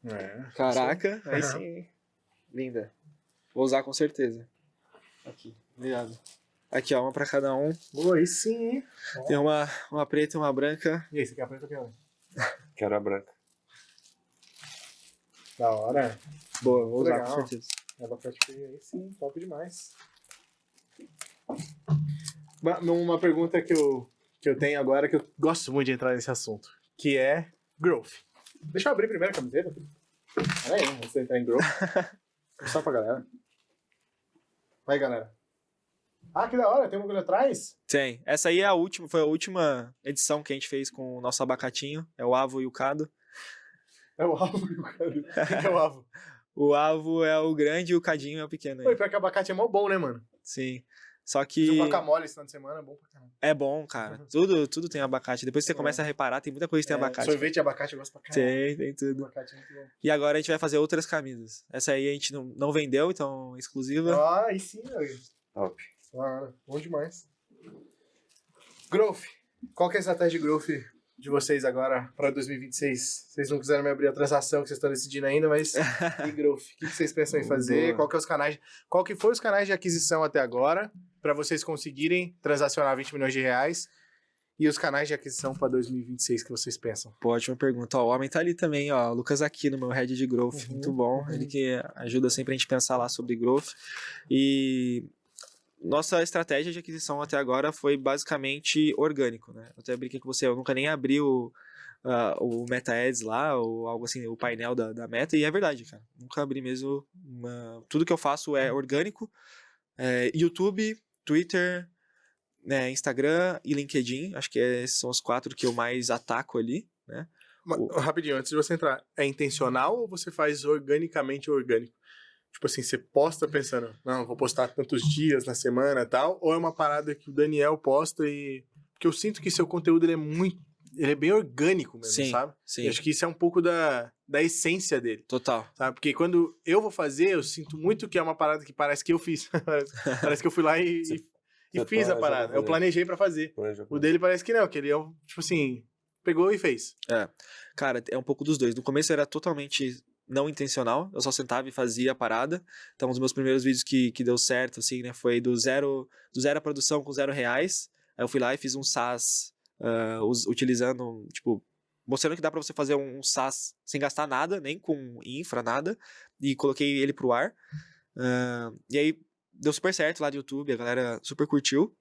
É, Caraca, isso aí sim, hein? Linda. Vou usar com certeza. Aqui, obrigado. Aqui, ó, uma pra cada um. Boa, aí sim, hein? Tem uma preta e uma branca. E aí, você quer a preta ou quer a branca? Quero a branca. Da hora. Boa, vou usar Legal. com certeza. Abacate Pay aí sim, top demais. Uma pergunta que eu tenho agora, que eu gosto muito de entrar nesse assunto, que é growth. Deixa eu abrir primeiro a camiseta. Pera aí, antes de entrar em growth. Vou mostrar pra galera. Vai, galera. Ah, que da hora, tem uma coisa atrás? Tem. Essa aí é a última, foi a última edição que a gente fez com o nosso abacatinho. É o Avo e o Cado. É o Avo e o Cado. Quem que é o Avo? O Avo é o grande e o Cadinho é o pequeno Pô, aí. pior que abacate é mó bom, né, mano? Sim. Só Se que um guacamole esse final de semana é bom pra caramba. é bom, cara. Tudo tem abacate. Depois que você começa a reparar, tem muita coisa que tem abacate. Sorvete de abacate eu gosto pra caramba. Tem tudo. Abacate é muito bom. E agora a gente vai fazer outras camisas. Essa aí a gente não vendeu, então exclusiva. Ah, aí sim, velho. Top. Claro, bom demais. Growth. Qual que é a estratégia de growth de vocês agora para 2026? Vocês não quiseram me abrir a transação que vocês estão decidindo ainda, mas e growth? O que vocês pensam em fazer? Boa. Qual que foi os canais de aquisição até agora para vocês conseguirem transacionar 20 milhões de reais? E os canais de aquisição para 2026 que vocês pensam? Pô, ótima pergunta. Ó, o homem tá ali também, ó. O Lucas Aquino, meu head de growth. Muito bom. Ele que ajuda sempre a gente a pensar lá sobre growth. E nossa estratégia de aquisição até agora foi basicamente orgânico, né? Eu até brinquei com você, eu nunca nem abri o Meta Ads lá, ou algo assim, o painel da Meta, e é verdade, cara. Nunca abri mesmo. Tudo que eu faço é orgânico. YouTube, Twitter, né, Instagram e LinkedIn. Acho que esses são os 4 que eu mais ataco ali, né? Rapidinho, antes de você entrar, é intencional ou você faz organicamente orgânico? Tipo assim, você posta pensando, não, vou postar tantos dias na semana e tal, ou é uma parada que o Daniel posta e... Porque eu sinto que seu conteúdo ele é bem orgânico mesmo, Sim, sabe? sim. Eu acho que isso é um pouco da essência dele, Total. sabe? Porque quando eu vou fazer, eu sinto muito que é uma parada que parece que eu fiz. Parece que eu fui lá e fiz a parada. Eu planejei pra fazer. O dele parece que não, que ele é, tipo assim, pegou e fez. Cara, é um pouco dos dois. No começo era totalmente não intencional, eu só sentava e fazia a parada. Então, um dos meus primeiros vídeos que deu certo, assim, né, foi do zero a produção com R$0. Aí eu fui lá e fiz um SaaS utilizando, tipo, mostrando que dá pra você fazer um SaaS sem gastar nada, nem com infra, nada, e coloquei ele pro ar. E aí deu super certo lá no YouTube, a galera super curtiu.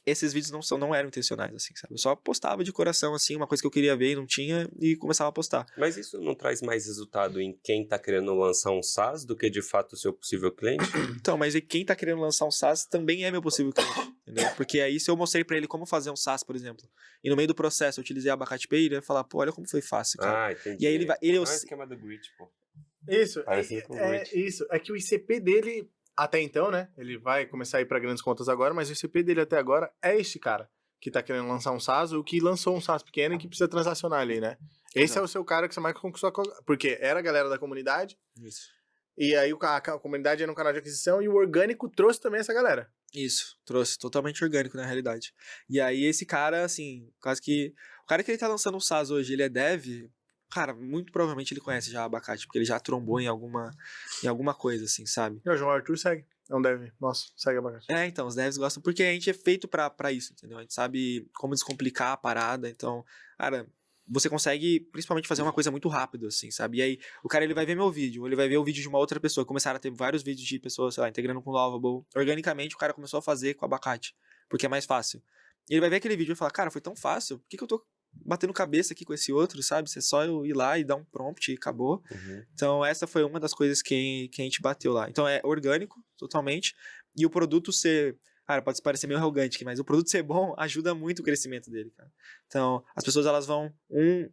Esses vídeos não eram intencionais, assim, sabe? Eu só postava de coração, assim, uma coisa que eu queria ver e não tinha, e começava a postar. Mas isso não traz mais resultado em quem tá querendo lançar um SaaS do que, de fato, o seu possível cliente? Então, mas e quem tá querendo lançar um SaaS também é meu possível cliente, entendeu? Porque aí, se eu mostrei pra ele como fazer um SaaS, por exemplo, e no meio do processo eu utilizei a Abacate Pay, ele vai falar, pô, olha como foi fácil, cara. Ah, entendi. E aí ele vai... É o esquema do Grit, pô. Isso, Parecido com o Grit. isso. É que o ICP dele, até então, né? Ele vai começar a ir pra grandes contas agora, mas o ICP dele até agora é este cara que tá querendo lançar um SaaS, ou que lançou um SaaS pequeno e que precisa transacionar ali, né? Esse é o seu cara que você mais conquistou, porque era a galera da comunidade, Isso. e aí a comunidade era um canal de aquisição, e o orgânico trouxe também essa galera. Isso, trouxe totalmente orgânico na realidade. E aí esse cara, assim, quase que... O cara que ele tá lançando um SaaS hoje, ele é dev, cara, muito provavelmente ele conhece já a Abacate, porque ele já trombou em alguma coisa, assim, sabe? E o João Arthur segue. É um dev. Nossa, segue a Abacate. Então, os devs gostam, porque a gente é feito pra isso, entendeu? A gente sabe como descomplicar a parada, então, cara, você consegue principalmente fazer uma coisa muito rápido, assim, sabe? E aí, o cara, ele vai ver meu vídeo, ele vai ver o vídeo de uma outra pessoa, começaram a ter vários vídeos de pessoas, sei lá, integrando com o Lovable. Organicamente, o cara começou a fazer com o Abacate, porque é mais fácil. E ele vai ver aquele vídeo e vai falar, cara, foi tão fácil, por que eu tô batendo cabeça aqui com esse outro, sabe? Se é só eu ir lá e dar um prompt e acabou. Então, essa foi uma das coisas que a gente bateu lá. Então, é orgânico, totalmente. E o produto ser... Cara, pode parecer meio arrogante, mas o produto ser bom ajuda muito o crescimento dele, cara. Então, as pessoas, elas vão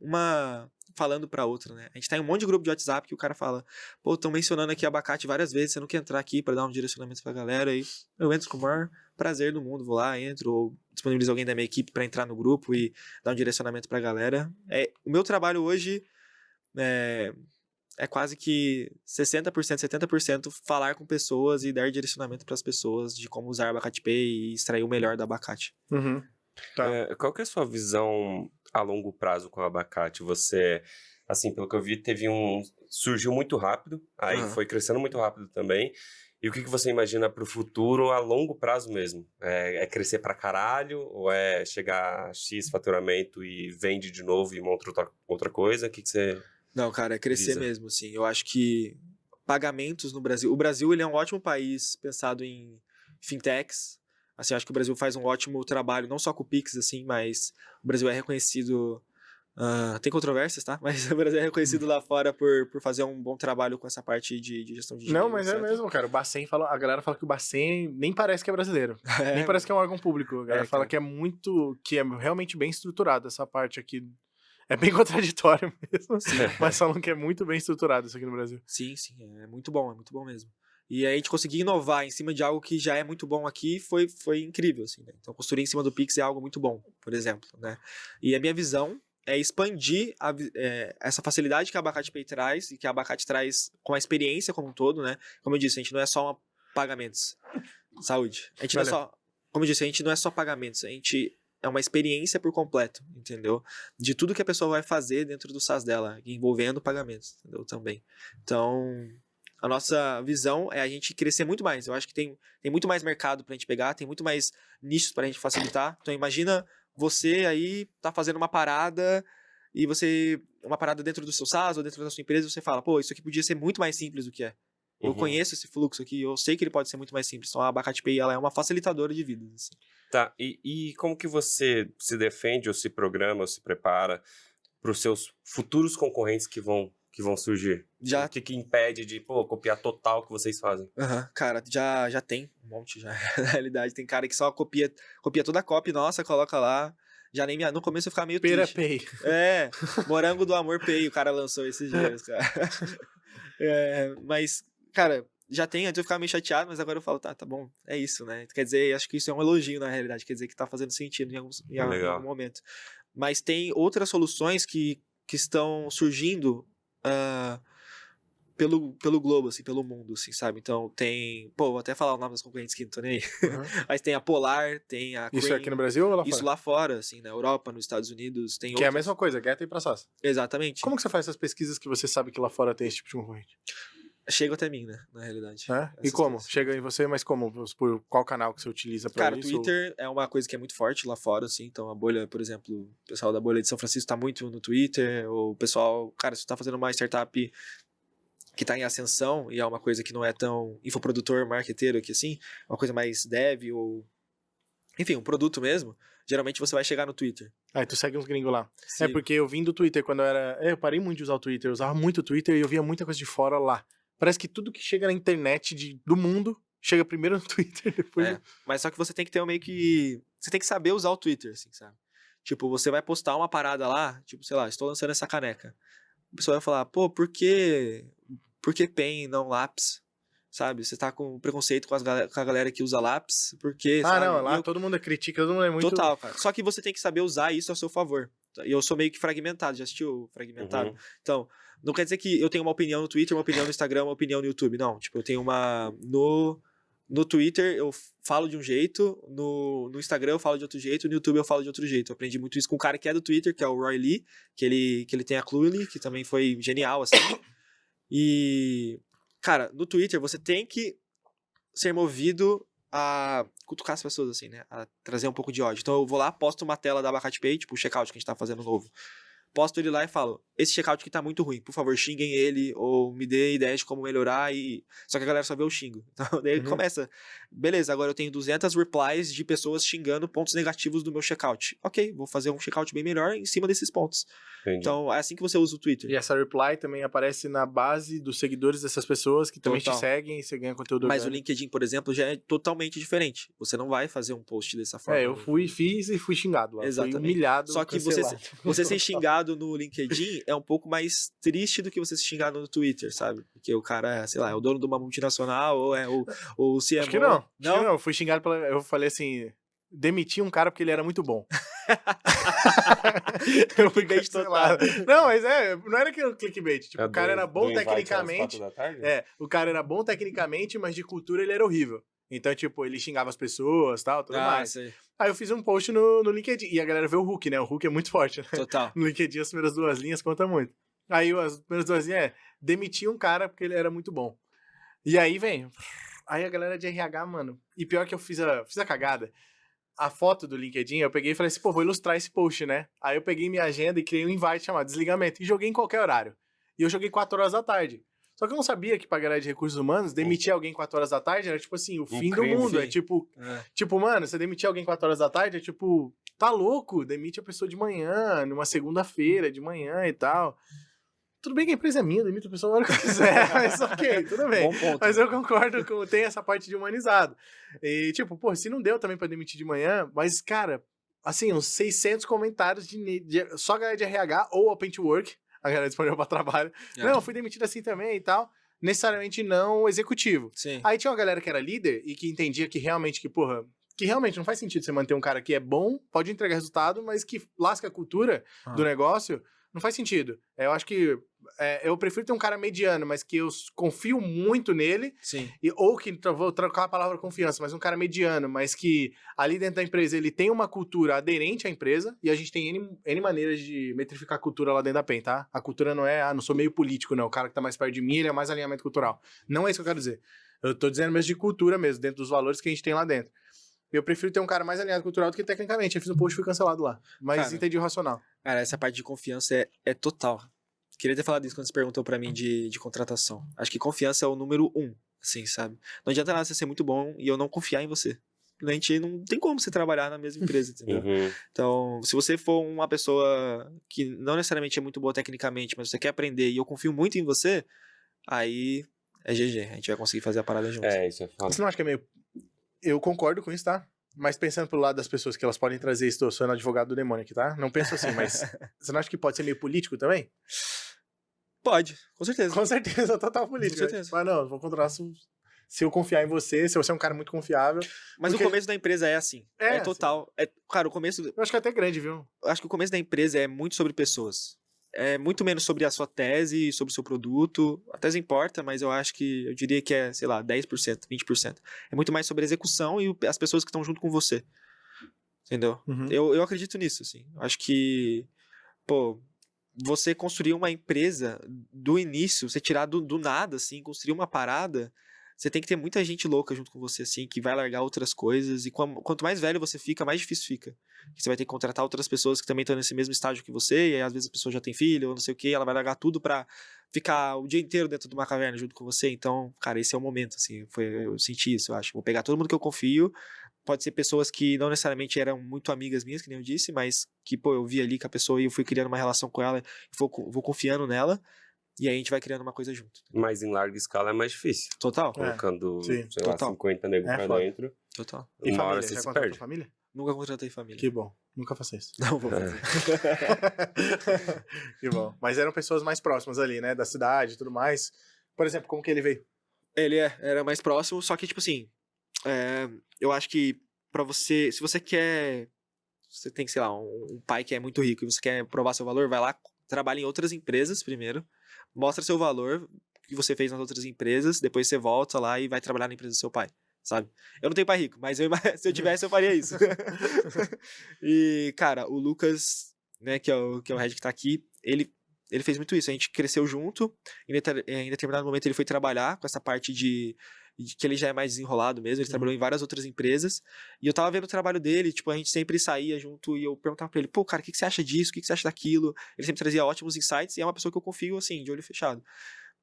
uma falando pra outra, né? A gente tá em um monte de grupo de WhatsApp que o cara fala, pô, estão mencionando aqui Abacate várias vezes, você não quer entrar aqui pra dar um direcionamento pra galera? E eu entro com o maior prazer do mundo, vou lá, entro, ou disponibilizo alguém da minha equipe pra entrar no grupo e dar um direcionamento pra galera. O meu trabalho hoje é quase que 60%, 70% falar com pessoas e dar direcionamento para as pessoas de como usar Abacate Pay e extrair o melhor do abacate. Uhum. Tá. Qual que é a sua visão a longo prazo com o abacate? Você, assim, pelo que eu vi, surgiu muito rápido, aí foi crescendo muito rápido também. E o que você imagina para o futuro a longo prazo mesmo? É crescer pra caralho? Ou é chegar a X faturamento e vende de novo e monta outra coisa? O que você... Não, cara, é crescer visa? mesmo, assim. Eu acho que pagamentos no Brasil... O Brasil, ele é um ótimo país pensado em fintechs. Assim, eu acho que o Brasil faz um ótimo trabalho, não só com o Pix, assim, mas o Brasil é reconhecido... tem controvérsias, tá? Mas o Brasil é reconhecido lá fora por fazer um bom trabalho com essa parte de gestão de dinheiro. Não, mas etc. é mesmo, cara. O Bacen fala, a galera fala que o Bacen nem parece que é brasileiro. Nem parece que é um órgão público. A galera fala cara. que é realmente bem estruturado essa parte aqui. É bem contraditório mesmo, mas falam que é muito bem estruturado isso aqui no Brasil. Sim, é muito bom mesmo. E aí a gente conseguir inovar em cima de algo que já é muito bom aqui foi incrível, assim, né? Então construir em cima do Pix é algo muito bom, por exemplo, né? E a minha visão é expandir essa facilidade que a Abacate Pay traz e que a Abacate traz com a experiência como um todo, né? Como eu disse, a gente não é só pagamentos. Saúde. A gente não é só... Como eu disse, a gente não é só pagamentos, a gente é uma experiência por completo, entendeu? De tudo que a pessoa vai fazer dentro do SaaS dela, envolvendo pagamentos, entendeu? Também. Então... A nossa visão é a gente crescer muito mais. Eu acho que tem muito mais mercado pra gente pegar, tem muito mais nichos pra gente facilitar. Então imagina você aí tá fazendo uma parada e uma parada dentro do seu SaaS ou dentro da sua empresa, você fala, pô, isso aqui podia ser muito mais simples do que é. Eu conheço esse fluxo aqui, eu sei que ele pode ser muito mais simples. Então a Abacate Pay, ela é uma facilitadora de vidas. Assim. Tá, e como que você se defende ou se programa ou se prepara para os seus futuros concorrentes que vão surgir? O que impede de, copiar total o que vocês fazem? Cara, já tem um monte, já. Na realidade, tem cara que só copia toda a copy nossa, coloca lá. Já nem no começo eu ficava meio triste. Pay. Morango do Amor Pay, o cara lançou esses dias, cara. Mas, cara, já tem, antes eu ficava meio chateado, mas agora eu falo, tá bom, é isso, né? Quer dizer, acho que isso é um elogio na realidade, quer dizer que tá fazendo sentido em algum momento. Mas tem outras soluções que estão surgindo pelo globo, assim, pelo mundo, assim, sabe? Então tem... vou até falar o nome das concorrentes que não tô nem aí. Mas tem a Polar, tem a Crane. Isso é aqui no Brasil ou lá fora? Isso lá fora, assim, na Europa, nos Estados Unidos. Tem que é a mesma coisa, Geta e pra SaaS. Exatamente. Como que você faz essas pesquisas que você sabe que lá fora tem esse tipo de concorrente? Chega até mim, né? Na realidade. E como? Coisas. Chega em você, mas como? Por qual canal que você utiliza pra isso? Cara, Twitter é uma coisa que é muito forte lá fora, assim. Então, a bolha, por exemplo, o pessoal da bolha de São Francisco tá muito no Twitter. O pessoal... Cara, se você tá fazendo uma startup que tá em ascensão e é uma coisa que não é tão infoprodutor, marqueteiro aqui, assim, uma coisa mais dev ou... Enfim, um produto mesmo, geralmente você vai chegar no Twitter. Aí tu segue uns gringos lá. Sim. É porque eu vim do Twitter quando eu era... Eu parei muito de usar o Twitter, eu usava muito o Twitter e eu via muita coisa de fora lá. Parece que tudo que chega na internet do mundo chega primeiro no Twitter, depois... Mas só que você tem que ter meio que... Você tem que saber usar o Twitter, assim, sabe? Tipo, você vai postar uma parada lá, tipo, sei lá, estou lançando essa caneca. A pessoa vai falar, por que pen e não lápis? Sabe? Você tá com preconceito com a galera que usa lápis, porque... sabe? Não, lá todo mundo critica, todo mundo é muito... Total, cara. Só que você tem que saber usar isso a seu favor. E eu sou meio que fragmentado, já assistiu Fragmentado? Então, não quer dizer que eu tenho uma opinião no Twitter, uma opinião no Instagram, uma opinião no YouTube. Não, tipo, eu tenho uma... No Twitter eu falo de um jeito, no Instagram eu falo de outro jeito, no YouTube eu falo de outro jeito. Eu aprendi muito isso com um cara que é do Twitter, que é o Roy Lee, que ele tem a Cluely, que também foi genial, assim. E, cara, no Twitter você tem que ser movido a cutucar as pessoas, assim, né? A trazer um pouco de ódio. Então eu vou lá, posto uma tela da Abacate Pay, tipo o checkout que a gente tá fazendo novo. Posto ele lá e falo, esse checkout aqui tá muito ruim, por favor, xinguem ele, ou me dê ideias de como melhorar, só que a galera só vê o xingo. Então daí começa, beleza, agora eu tenho 200 replies de pessoas xingando pontos negativos do meu checkout. Ok, vou fazer um checkout bem melhor em cima desses pontos. Entendi. Então é assim que você usa o Twitter. E essa reply também aparece na base dos seguidores dessas pessoas que também te seguem e você ganha conteúdo. Mas o LinkedIn, por exemplo, já é totalmente diferente. Você não vai fazer um post dessa forma. Eu fiz e fui xingado lá. Exatamente. Fui humilhado. Só que você ser xingado no LinkedIn é um pouco mais triste do que você ser xingado no Twitter, sabe? Porque o cara, sei lá, é o dono de uma multinacional ou é o CMO. Acho que não. Eu fui xingado eu falei assim, demiti um cara porque ele era muito bom. Eu fui Clickbait total. cancelado. Não, mas não era que era um clickbait. Tipo, É o cara era bom do invite às tecnicamente. 4 da tarde? O cara era bom tecnicamente, mas de cultura ele era horrível. Então, tipo, ele xingava as pessoas, tal, tudo mais. Isso aí. Aí eu fiz um post no LinkedIn. E a galera vê o Hulk, né? O Hulk é muito forte, né? Total. No LinkedIn, as primeiras 2 linhas conta muito. Aí as primeiras 2 linhas demitir um cara porque ele era muito bom. E aí, vem. Aí a galera de RH, mano. E pior que eu fiz a cagada. A foto do LinkedIn, eu peguei e falei assim, pô, vou ilustrar esse post, né? Aí eu peguei minha agenda e criei um invite chamado desligamento. E joguei em qualquer horário. E eu joguei 4 horas da tarde. Só que eu não sabia que pra galera de recursos humanos, demitir alguém 4 horas da tarde era tipo assim, o fim do crime, mundo. fim. É tipo, mano, você demitir alguém 4 horas da tarde é tipo, tá louco? Demite a pessoa de manhã, numa segunda-feira de manhã e tal. Tudo bem que a empresa é minha, demite a pessoa na hora que eu quiser, mas ok, tudo bem. Bom ponto. Mas eu concordo com tem essa parte de humanizado. E tipo, pô, se não deu também pra demitir de manhã, mas cara, assim, uns 600 comentários só galera de RH ou Open to Work, a galera disponível pra trabalho. Não, eu fui demitido assim também e tal. Necessariamente não executivo. Sim. Aí tinha uma galera que era líder e que entendia que realmente, que realmente não faz sentido você manter um cara que é bom, pode entregar resultado, mas que lasca a cultura do negócio, não faz sentido. Eu acho que eu prefiro ter um cara mediano, mas que eu confio muito nele, Sim. ou que, vou trocar a palavra confiança, mas um cara mediano, mas que ali dentro da empresa ele tem uma cultura aderente à empresa, e a gente tem N maneiras de metrificar a cultura lá dentro da PEN, tá? A cultura não é, não sou meio político, não. O cara que tá mais perto de mim, ele é mais alinhamento cultural. Não é isso que eu quero dizer. Eu tô dizendo mesmo de cultura mesmo, dentro dos valores que a gente tem lá dentro. Eu prefiro ter um cara mais alinhado cultural do que tecnicamente. Eu fiz um post e fui cancelado lá. Mas Cara, entendi o racional. Cara, essa parte de confiança é total. Queria ter falado isso quando você perguntou pra mim de contratação. Acho que confiança é o número 1, assim, sabe? Não adianta nada você ser muito bom e eu não confiar em você. A gente não tem como você trabalhar na mesma empresa, entendeu? Então, se você for uma pessoa que não necessariamente é muito boa tecnicamente, mas você quer aprender e eu confio muito em você, aí é GG. A gente vai conseguir fazer a parada junto. Isso é foda. Você não acha que é meio... Eu concordo com isso, tá? Mas pensando pelo lado das pessoas que elas podem trazer isso, eu sou advogado do demônio aqui, tá? Não penso assim, mas você não acha que pode ser meio político também? Pode, com certeza. Com certeza, total político. Com certeza. Mas não, vou contratar se eu confiar em você, se você é um cara muito confiável. Mas porque... o começo da empresa é assim. É total. Assim. Cara, o começo... Eu acho que é até grande, viu? Eu acho que o começo da empresa é muito sobre pessoas. É muito menos sobre a sua tese, sobre o seu produto. A tese importa, mas eu acho que, eu diria que é, sei lá, 10%, 20%. É muito mais sobre a execução e as pessoas que estão junto com você. Entendeu? Eu acredito nisso, assim. Eu acho que, pô, você construir uma empresa do início, você tirar do nada, assim, construir uma parada, você tem que ter muita gente louca junto com você, assim, que vai largar outras coisas. E quanto mais velho você fica, mais difícil fica. Porque você vai ter que contratar outras pessoas que também estão nesse mesmo estágio que você, e aí, às vezes a pessoa já tem filho, ou não sei o que, ela vai largar tudo pra ficar o dia inteiro dentro de uma caverna junto com você. Então, cara, esse é o momento, assim, eu senti isso, eu acho. Vou pegar todo mundo que eu confio, pode ser pessoas que não necessariamente eram muito amigas minhas, que nem eu disse, mas que, pô, eu vi ali com a pessoa e eu fui criando uma relação com ela, vou confiando nela. E aí a gente vai criando uma coisa junto. Mas em larga escala é mais difícil. Total. Colocando, sei total. lá, 50 negros pra foda. dentro. Total. E Uma família? hora você Já se contratou perde. família? Nunca contratei família. Que bom. Nunca faça isso. Não vou fazer. Que bom. Mas eram pessoas mais próximas ali, né? Da cidade e tudo mais. Por exemplo, como que ele veio? Ele era mais próximo, só que, tipo assim, eu acho que pra você, se você quer, você tem, sei lá, um pai que é muito rico e você quer provar seu valor, vai lá, trabalha em outras empresas primeiro, mostra seu valor que você fez nas outras empresas, depois você volta lá e vai trabalhar na empresa do seu pai, sabe? Eu não tenho pai rico, mas se eu tivesse eu faria isso. E, cara, o Lucas, né, que é o Red que tá aqui, ele fez muito isso, a gente cresceu junto, em determinado momento ele foi trabalhar com essa parte de que ele já é mais desenrolado mesmo, ele trabalhou em várias outras empresas, e eu tava vendo o trabalho dele, tipo, a gente sempre saía junto, e eu perguntava pra ele, pô, cara, o que você acha disso, o que você acha daquilo? Ele sempre trazia ótimos insights, e é uma pessoa que eu confio, assim, de olho fechado.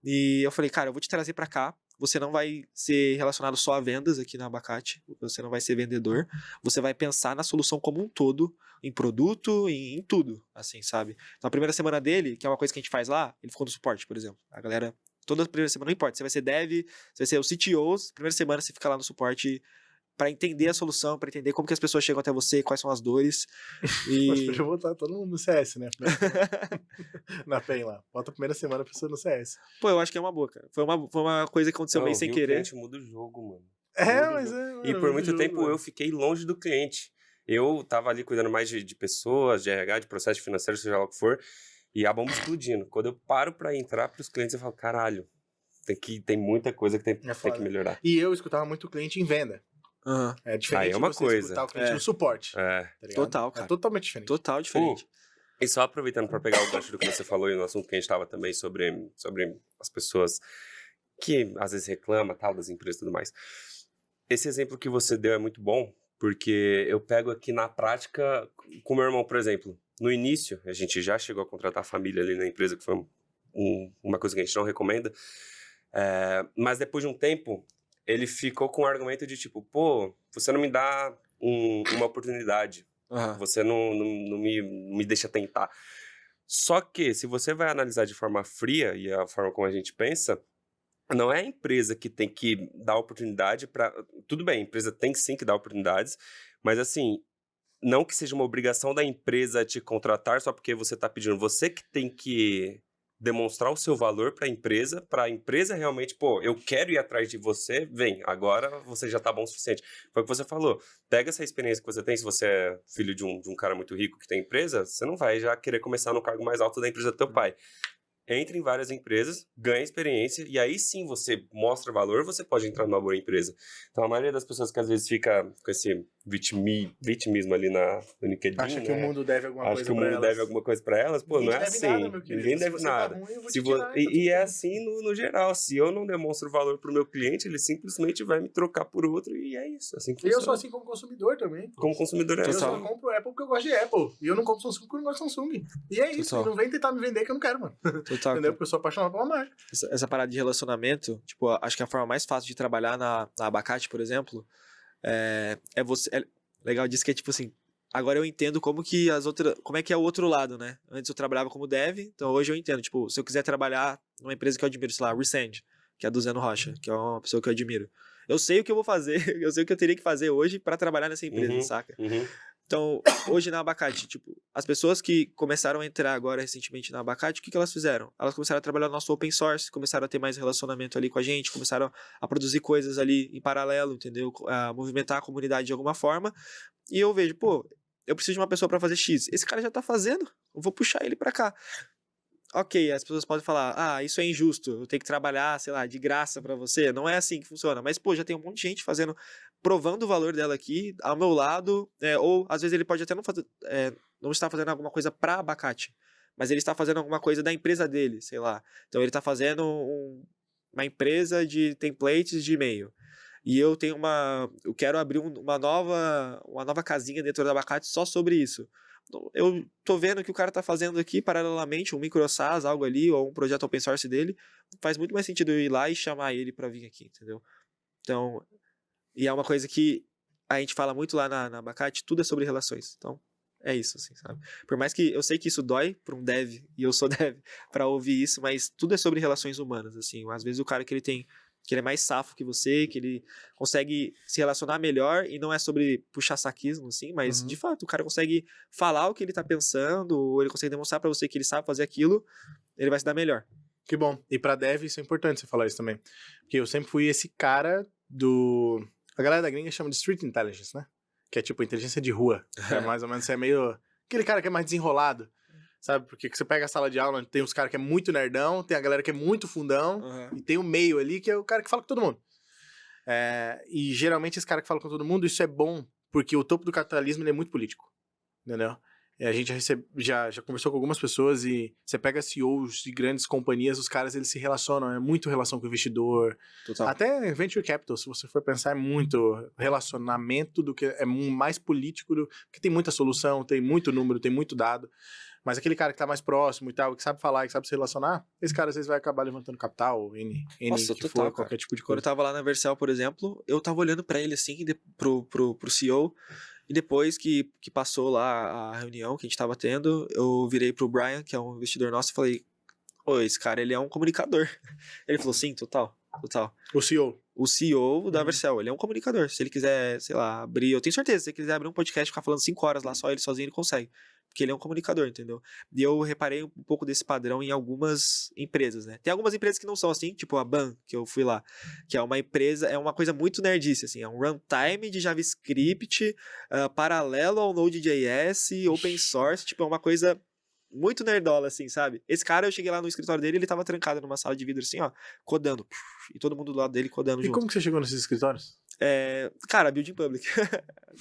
E eu falei, cara, eu vou te trazer pra cá, você não vai ser relacionado só a vendas aqui na Abacate, você não vai ser vendedor, você vai pensar na solução como um todo, em produto, em tudo, assim, sabe? Então a primeira semana dele, que é uma coisa que a gente faz lá, ele ficou no suporte, por exemplo. A galera, toda a primeira semana, não importa, você vai ser dev, você vai ser o CTO, primeira semana você fica lá no suporte pra entender a solução, pra entender como que as pessoas chegam até você, quais são as dores. Mas podia botar todo mundo no CS, né? Na PEN lá. Bota a primeira semana a pessoa no CS. Pô, eu acho que é uma boa, cara. Foi uma coisa que aconteceu meio sem querer. O cliente muda o jogo, mano. Mas E por muito tempo eu fiquei longe do cliente. Eu tava ali cuidando mais de pessoas, de RH, de processo financeiro, seja lá o que for, e a bomba explodindo. Quando eu paro pra entrar pros clientes, eu falo, caralho, tem muita coisa que tem que foda. melhorar. E eu escutava muito cliente em venda. Aham. É diferente Aí é uma de você coisa. escutar o cliente É. no suporte. É. Tá ligado? Total, cara. É totalmente diferente. Total diferente. E só aproveitando para pegar o gancho do que você falou e no assunto que a gente estava também sobre as pessoas que às vezes reclamam, tal, das empresas e tudo mais. Esse exemplo que você deu é muito bom, porque eu pego aqui na prática com meu irmão, por exemplo. No início, a gente já chegou a contratar a família ali na empresa, que foi uma coisa que a gente não recomenda. Mas depois de um tempo, ele ficou com o argumento de tipo, pô, você não me dá uma oportunidade. Aham. Você não me deixa tentar. Só que, se você vai analisar de forma fria, e a forma como a gente pensa, não é a empresa que tem que dar oportunidade para... Tudo bem, a empresa tem sim que dar oportunidades, mas assim, não que seja uma obrigação da empresa te contratar só porque você está pedindo. Você que tem que demonstrar o seu valor para a empresa realmente, pô, eu quero ir atrás de você, vem, agora você já tá bom o suficiente. Foi o que você falou, pega essa experiência que você tem, se você é filho de um cara muito rico que tem empresa, você não vai já querer começar no cargo mais alto da empresa do teu pai. Entre em várias empresas, ganha experiência, e aí sim você mostra valor, você pode entrar numa boa empresa. Então a maioria das pessoas que às vezes fica com esse vitimismo ali no LinkedIn, Acha que o mundo deve alguma coisa acha que o pra mundo elas. deve alguma coisa pra elas, pô, Ninguém não é deve assim. nada, meu querido. Ninguém Se deve você tá nada. ruim, eu vou Se te vo- tirar, tá e tudo é bem. assim no geral. Se eu não demonstro valor pro meu cliente, ele simplesmente vai me trocar por outro e é isso. Assim que E eu funciona. sou assim como consumidor também. Como consumidor é Eu Total. só compro Apple porque eu gosto de Apple. E eu não compro Samsung porque eu não gosto de Samsung. E é isso. Total. E não vem tentar me vender que eu não quero, mano. Total. Entendeu? Cara. Porque eu sou apaixonado pela marca. Essa parada de relacionamento, tipo, acho que a forma mais fácil de trabalhar na Abacate, por exemplo, é você. É legal disso que é tipo assim. Agora eu entendo como é que é o outro lado, né? Antes eu trabalhava como dev, então hoje eu entendo. Tipo, se eu quiser trabalhar numa empresa que eu admiro, sei lá, Resend, que é do Zeno Rocha, que é uma pessoa que eu admiro. Eu sei o que eu vou fazer, eu sei o que eu teria que fazer hoje pra trabalhar nessa empresa, saca? Então, hoje na Abacate, tipo, as pessoas que começaram a entrar agora recentemente na Abacate, o que elas fizeram? Elas começaram a trabalhar no nosso open source, começaram a ter mais relacionamento ali com a gente, começaram a produzir coisas ali em paralelo, entendeu? A movimentar a comunidade de alguma forma. E eu vejo, pô, eu preciso de uma pessoa pra fazer X. Esse cara já tá fazendo, eu vou puxar ele pra cá. Ok, as pessoas podem falar, isso é injusto, eu tenho que trabalhar, sei lá, de graça pra você. Não é assim que funciona. Mas, pô, já tem um monte de gente fazendo, provando o valor dela aqui, ao meu lado, ou às vezes ele pode até não estar fazendo alguma coisa pra Abacate, mas ele está fazendo alguma coisa da empresa dele, sei lá. Então ele tá fazendo uma empresa de templates de e-mail. E eu quero abrir uma nova casinha dentro da Abacate só sobre isso. Eu tô vendo que o cara tá fazendo aqui, paralelamente, um micro SaaS, algo ali, ou um projeto open source dele, faz muito mais sentido eu ir lá e chamar ele pra vir aqui, entendeu? Então, e é uma coisa que a gente fala muito lá na Abacate, tudo é sobre relações. Então, é isso, assim, sabe? Por mais que eu sei que isso dói pra um dev, e eu sou dev, pra ouvir isso, mas tudo é sobre relações humanas, assim. Às vezes o cara que ele é mais safo que você, que ele consegue se relacionar melhor, e não é sobre puxar saquismo, assim, mas de fato, o cara consegue falar o que ele tá pensando, ou ele consegue demonstrar pra você que ele sabe fazer aquilo, ele vai se dar melhor. Que bom. E pra dev isso é importante você falar isso também. Porque eu sempre fui esse cara do... A galera da gringa chama de street intelligence, né? Que é tipo inteligência de rua. É mais ou menos, você é meio... Aquele cara que é mais desenrolado. Sabe? Porque você pega a sala de aula, tem os caras que é muito nerdão, tem a galera que é muito fundão, e tem o meio ali, que é o cara que fala com todo mundo. E geralmente esse cara que fala com todo mundo, isso é bom, porque o topo do capitalismo ele é muito político. Entendeu? E a gente já conversou com algumas pessoas e você pega CEOs de grandes companhias, os caras eles se relacionam, é muito relação com o investidor. Total. Até venture capital, se você for pensar, é muito relacionamento do que é mais político, porque tem muita solução, tem muito número, tem muito dado. Mas aquele cara que tá mais próximo e tal, que sabe falar, que sabe se relacionar, esse cara às vezes vai acabar levantando capital, Nossa, que total, for, qualquer tipo de Quando coisa. eu tava lá na Vercel, por exemplo, eu tava olhando pra ele assim, pro CEO, e depois que passou lá a reunião que a gente tava tendo, eu virei pro Brian, que é um investidor nosso, e falei, esse cara, ele é um comunicador. Ele falou, sim, total. O CEO. o CEO da Uhum. Vercel, ele é um comunicador. Se ele quiser, sei lá, abrir... Eu tenho certeza, se ele quiser abrir um podcast e ficar falando 5 horas lá só, ele sozinho, ele consegue. Porque ele é um comunicador, entendeu? E eu reparei um pouco desse padrão em algumas empresas, né? Tem algumas empresas que não são assim, tipo a BAN, que eu fui lá, que é uma empresa, é uma coisa muito nerdice, assim, é um runtime de JavaScript paralelo ao Node.js, open source, tipo, é uma coisa muito nerdola, assim, sabe? Esse cara, eu cheguei lá no escritório dele, ele tava trancado numa sala de vidro, assim, ó, codando, e todo mundo do lado dele codando E junto. como que você chegou nesses escritórios? Cara, Building Public.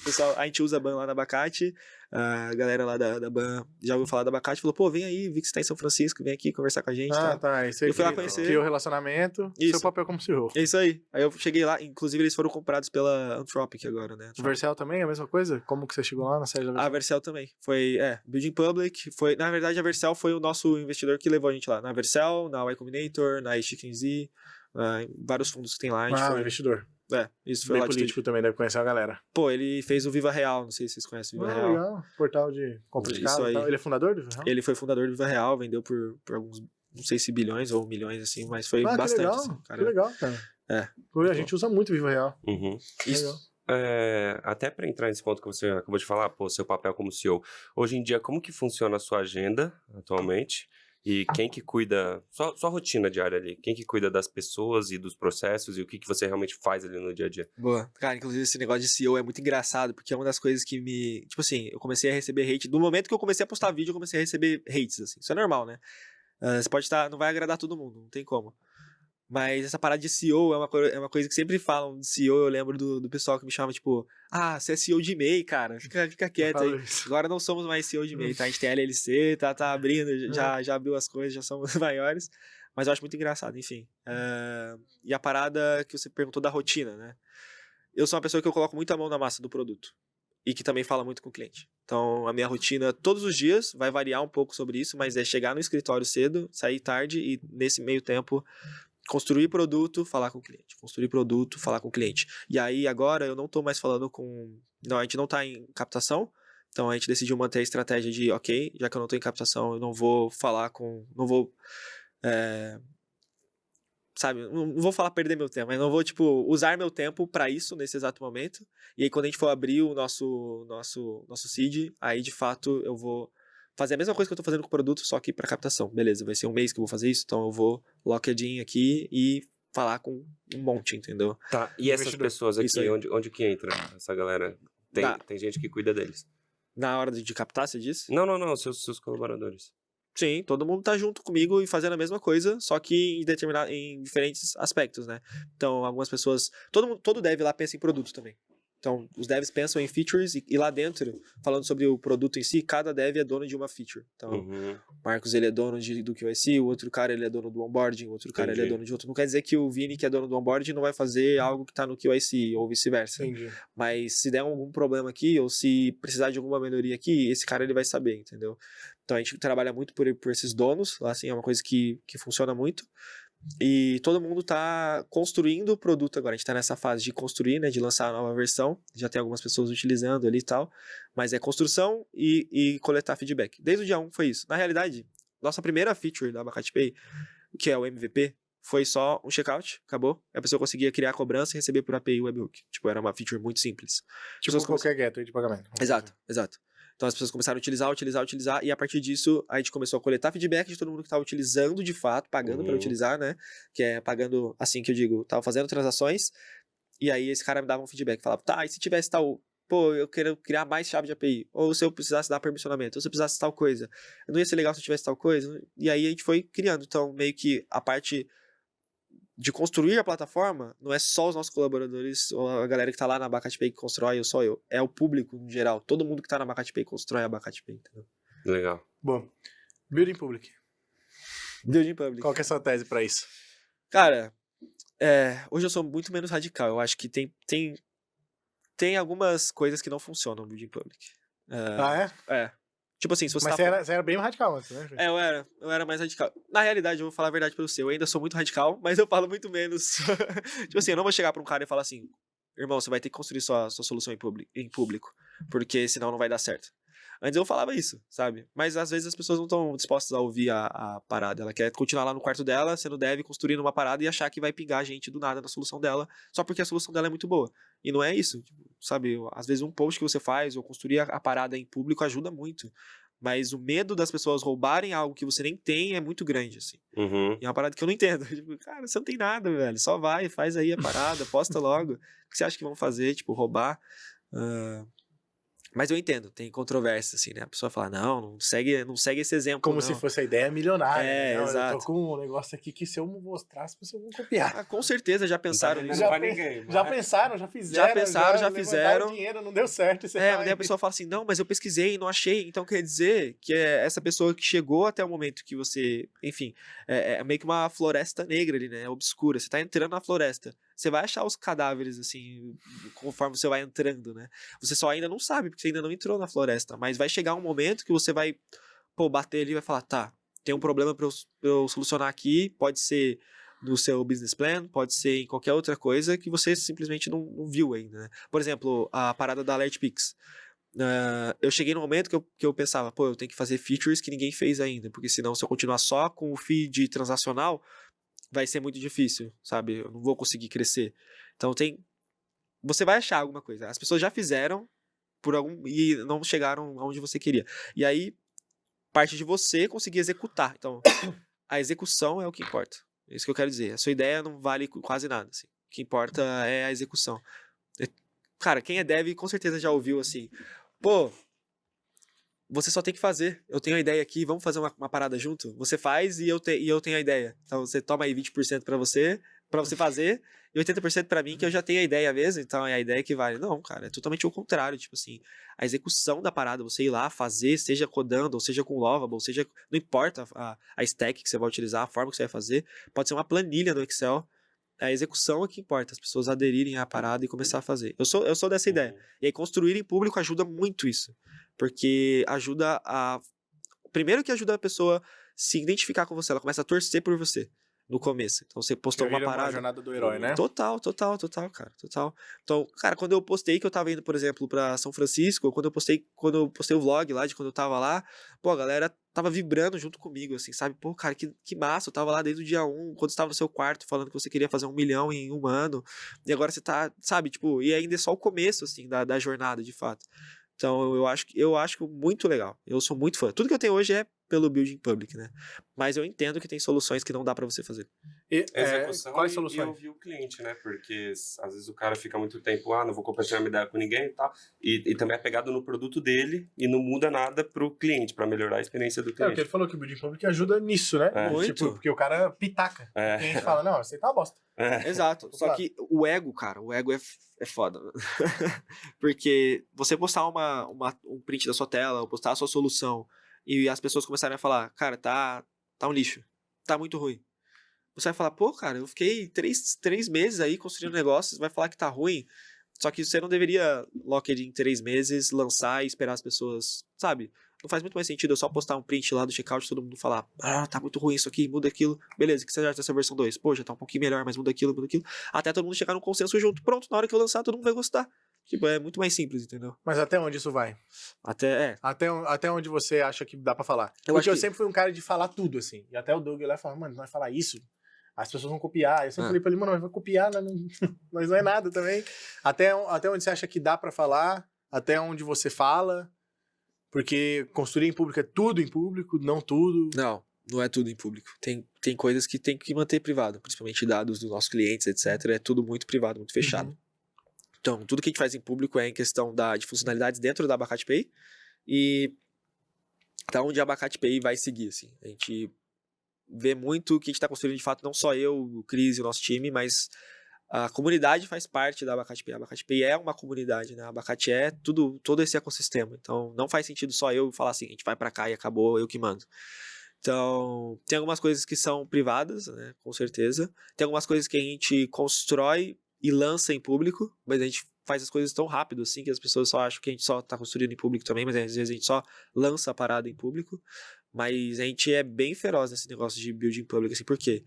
Pessoal, a gente usa a BAN lá na Abacate. A galera lá da BAN já ouviu falar da Abacate, falou, pô, vem aí, vi que você tá em São Francisco, vem aqui conversar com a gente. Ah, Tá? tá. Aí você Eu fui lá conhecer. criou relacionamento, Isso. seu papel como CEO. É isso aí. Aí eu cheguei lá, inclusive eles foram comprados pela Anthropic agora, né? O Vercel também é a mesma coisa? Como que você chegou lá na sede da Vercel? A Vercel também. Foi, Building Public. Foi, na verdade, a Vercel foi o nosso investidor que levou a gente lá. Na Vercel, na Y Combinator, na Chicken Z, em vários fundos que tem lá. A gente Ah, foi, investidor. isso foi Bem lá de político também, deve conhecer a galera. Pô, ele fez o Viva Real, não sei se vocês conhecem o Viva Real. Legal. Portal de compra de Isso casa e aí. tal. Ele é fundador do Viva Real? Ele foi fundador do Viva Real, vendeu por alguns, não sei se bilhões ou milhões, assim, mas foi Ah, bastante. que legal. Assim, cara. Que legal, cara. É. A gente usa muito Viva Real. Uhum. Isso. Legal. Até para entrar nesse ponto que você acabou de falar, pô, seu papel como CEO. Hoje em dia, como que funciona a sua agenda atualmente? E quem que cuida, sua rotina diária ali, quem que cuida das pessoas e dos processos e o que você realmente faz ali no dia a dia? Boa. Cara, inclusive esse negócio de CEO é muito engraçado, porque é uma das coisas que me... Tipo assim, eu comecei a receber hate. Do momento que eu comecei a postar vídeo, eu comecei a receber hates, assim. Isso é normal, né? Você pode estar... Não vai agradar todo mundo, não tem como. Mas essa parada de CEO é uma coisa que sempre falam de CEO. Eu lembro do pessoal que me chama, tipo... Ah, você é CEO de MEI, cara. Fica quieto aí. Agora não somos mais CEO de MEI, tá? A gente tem LLC, tá abrindo, já abriu as coisas, já somos maiores. Mas eu acho muito engraçado, enfim. E a parada que você perguntou da rotina, né? Eu sou uma pessoa que eu coloco muito a mão na massa do produto. E que também fala muito com o cliente. Então, a minha rotina, todos os dias, vai variar um pouco sobre isso, mas é chegar no escritório cedo, sair tarde e, nesse meio tempo, construir produto, falar com o cliente. Construir produto, falar com o cliente. E aí, agora, eu não tô mais falando com... Não, a gente não tá em captação. Então, a gente decidiu manter a estratégia de, ok, já que eu não tô em captação, eu não vou falar com... Não vou... Sabe, não vou falar perder meu tempo, mas não vou, tipo, usar meu tempo pra isso nesse exato momento. E aí, quando a gente for abrir o nosso seed, aí, de fato, eu vou fazer a mesma coisa que eu tô fazendo com o produto, só que pra captação. Beleza, vai ser um mês que eu vou fazer isso, então eu vou locked in aqui e falar com um monte, entendeu? Tá, e essas pessoas aqui, onde que entra essa galera? Tem gente que cuida deles. Na hora de captar, você disse? Não, seus colaboradores. Sim, todo mundo tá junto comigo e fazendo a mesma coisa, só que em diferentes aspectos, né? Então, algumas pessoas... Todo dev lá pensa em produto também. Então, os devs pensam em features e lá dentro, falando sobre o produto em si, cada dev é dono de uma feature. Então, o Marcos, ele é dono do QIC, o outro cara, ele é dono do onboarding, o outro cara, ele é dono de outro. Não quer dizer que o Vini, que é dono do onboarding, não vai fazer algo que tá no QIC, ou vice-versa. Entendi. Mas se der algum problema aqui, ou se precisar de alguma melhoria aqui, esse cara, ele vai saber, entendeu? Então, a gente trabalha muito por esses donos, assim, é uma coisa que funciona muito. E todo mundo tá construindo o produto agora. A gente tá nessa fase de construir, né? De lançar a nova versão. Já tem algumas pessoas utilizando ali e tal. Mas é construção e coletar feedback. Desde o dia 1 foi isso. Na realidade, nossa primeira feature da Abacate Pay, que é o MVP, foi só um checkout, acabou. A pessoa conseguia criar a cobrança e receber por API o webhook. Tipo, era uma feature muito simples. Tipo qualquer gateway de pagamento. Exato. Então as pessoas começaram a utilizar, e a partir disso a gente começou a coletar feedback de todo mundo que estava utilizando de fato, pagando para utilizar, né? Que é pagando, assim que eu digo, tava fazendo transações, e aí esse cara me dava um feedback, falava, tá, e se tivesse tal, pô, eu quero criar mais chave de API, ou se eu precisasse dar permissionamento, ou se eu precisasse tal coisa, não ia ser legal se eu tivesse tal coisa, e aí a gente foi criando, então meio que a parte de construir a plataforma, não é só os nossos colaboradores ou a galera que tá lá na Abacate Pay que constrói, ou só eu. É o público em geral. Todo mundo que tá na Abacate Pay constrói a Abacate Pay, entendeu? Legal. Bom, Building Public. Building Public. Qual que é a sua tese pra isso? Cara, hoje eu sou muito menos radical. Eu acho que tem algumas coisas que não funcionam no Building Public. É? Tipo assim, se você Mas você era bem radical antes, né? Eu era mais radical. Na realidade, eu vou falar a verdade pra você. Eu ainda sou muito radical, mas eu falo muito menos. Tipo assim, eu não vou chegar pra um cara e falar assim, irmão, você vai ter que construir sua solução em público, porque senão não vai dar certo. Antes eu falava isso, sabe? Mas às vezes as pessoas não estão dispostas a ouvir a parada. Ela quer continuar lá no quarto dela, sendo dev, construindo uma parada e achar que vai pingar gente do nada na solução dela, só porque a solução dela é muito boa. E não é isso, tipo, sabe? Às vezes um post que você faz ou construir a parada em público ajuda muito. Mas o medo das pessoas roubarem algo que você nem tem é muito grande, assim. Uhum. E é uma parada que eu não entendo. Tipo, cara, você não tem nada, velho. Só vai, faz aí a parada, posta logo. O que você acha que vão fazer? Tipo, roubar? Mas eu entendo, tem controvérsia, assim, né? A pessoa fala, não segue esse exemplo, Como não. se fosse a ideia milionária. É, Não, exato. eu tô com um negócio aqui que se eu mostrar, as pessoas vão copiar. Com certeza já pensaram Não nisso. tá vendendo pra ninguém, Já mas- pensaram, já fizeram. Já levantaram fizeram. dinheiro, não deu certo. E você Mas vai... daí a pessoa fala assim, não, mas eu pesquisei e não achei. Então quer dizer que é essa pessoa que chegou até o momento que você... Enfim, é meio que uma floresta negra ali, né? Obscura. Você tá entrando na floresta. Você vai achar os cadáveres, assim, conforme você vai entrando, né? Você só ainda não sabe, porque você ainda não entrou na floresta. Mas vai chegar um momento que você vai, bater ali e vai falar, tá, tem um problema pra eu solucionar aqui. Pode ser no seu business plan, pode ser em qualquer outra coisa que você simplesmente não viu ainda, né? Por exemplo, a parada da AlertPix. Eu cheguei no momento que eu pensava, eu tenho que fazer features que ninguém fez ainda, porque senão se eu continuar só com o feed transacional, vai ser muito difícil, sabe? Eu não vou conseguir crescer. Então você vai achar alguma coisa. As pessoas já fizeram e não chegaram aonde você queria. E aí parte de você conseguir executar. Então, a execução é o que importa. É isso que eu quero dizer. A sua ideia não vale quase nada, assim. O que importa é a execução. Cara, quem é dev com certeza já ouviu assim, você só tem que fazer. Eu tenho a ideia aqui, vamos fazer uma parada junto? Você faz e eu tenho a ideia. Então você toma aí 20% pra você fazer, e 80% pra mim, que eu já tenho a ideia mesmo, então é a ideia que vale. Não, cara, é totalmente o contrário. Tipo assim, a execução da parada, você ir lá fazer, seja codando, ou seja com Lovable, seja. Não importa a stack que você vai utilizar, a forma que você vai fazer, pode ser uma planilha no Excel. A execução é que importa, as pessoas aderirem à parada e começar a fazer. Eu sou dessa ideia. E aí construir em público ajuda muito isso. Porque ajuda a... Primeiro que ajuda a pessoa se identificar com você, ela começa a torcer por você no começo. Então você postou uma parada... Uma jornada do herói, né? Total, cara, total. Então, cara, quando eu postei que eu tava indo, por exemplo, pra São Francisco, quando eu postei o vlog lá de quando eu tava lá, a galera tava vibrando junto comigo, assim, sabe? Cara, que massa, eu tava lá desde o dia 1, quando você tava no seu quarto, falando que você queria fazer 1 milhão em 1 ano, e agora você tá, sabe, tipo, e ainda é só o começo, assim, da jornada, de fato. Então, eu acho muito legal. Eu sou muito fã. Tudo que eu tenho hoje é pelo Building Public, né? Mas eu entendo que tem soluções que não dá pra você fazer. Execução quais e soluções? ouvir o cliente, né? Porque às vezes o cara fica muito tempo, não vou compartilhar minha ideia com ninguém e tal. E também é pegado no produto dele e não muda nada pro cliente, pra melhorar a experiência do É, o que cliente. ele falou que o Building Public ajuda nisso, né? Muito. Tipo, porque o cara pitaca. É. O cliente fala, não, você tá uma bosta. Exato. Só Claro. que o ego, cara, é foda. Porque você postar um print da sua tela, ou postar a sua solução, e as pessoas começarem a falar, cara, tá um lixo, tá muito ruim. Você vai falar, cara, eu fiquei 3 meses aí construindo negócios, vai falar que tá ruim. Só que você não deveria, logo em 3 meses, lançar e esperar as pessoas, sabe? Não faz muito mais sentido eu só postar um print lá do checkout e todo mundo falar, tá muito ruim isso aqui, muda aquilo. Beleza, o que você acha dessa versão 2? Já tá um pouquinho melhor, mas muda aquilo. Até todo mundo chegar num consenso junto. Pronto, na hora que eu lançar, todo mundo vai gostar. Tipo, é muito mais simples, entendeu? Mas até onde isso vai? Até onde você acha que dá pra falar? Porque eu sempre fui um cara de falar tudo, assim. E até o Doug lá falava, mano, não vai falar isso? As pessoas vão copiar. Eu sempre falei pra ele, mano, vai copiar, mas não é nada também. Até onde você acha que dá pra falar? Até onde você fala? Porque construir em público é tudo em público, não tudo. Não é tudo em público. Tem coisas que tem que manter privado, principalmente dados dos nossos clientes, etc. É tudo muito privado, muito fechado. Uhum. Então, tudo que a gente faz em público é em questão de funcionalidades dentro da Abacate Pay e tá onde a Abacate Pay vai seguir, assim. A gente vê muito o que a gente está construindo, de fato, não só eu, o Cris e o nosso time, mas a comunidade faz parte da Abacate Pay. A Abacate Pay é uma comunidade, né? A Abacate é todo esse ecossistema. Então, não faz sentido só eu falar assim, a gente vai pra cá e acabou, eu que mando. Então, tem algumas coisas que são privadas, né? Com certeza. Tem algumas coisas que a gente constrói e lança em público, mas a gente faz as coisas tão rápido assim que as pessoas só acham que a gente só tá construindo em público também, mas às vezes a gente só lança a parada em público. Mas a gente é bem feroz nesse negócio de building public, assim, por quê?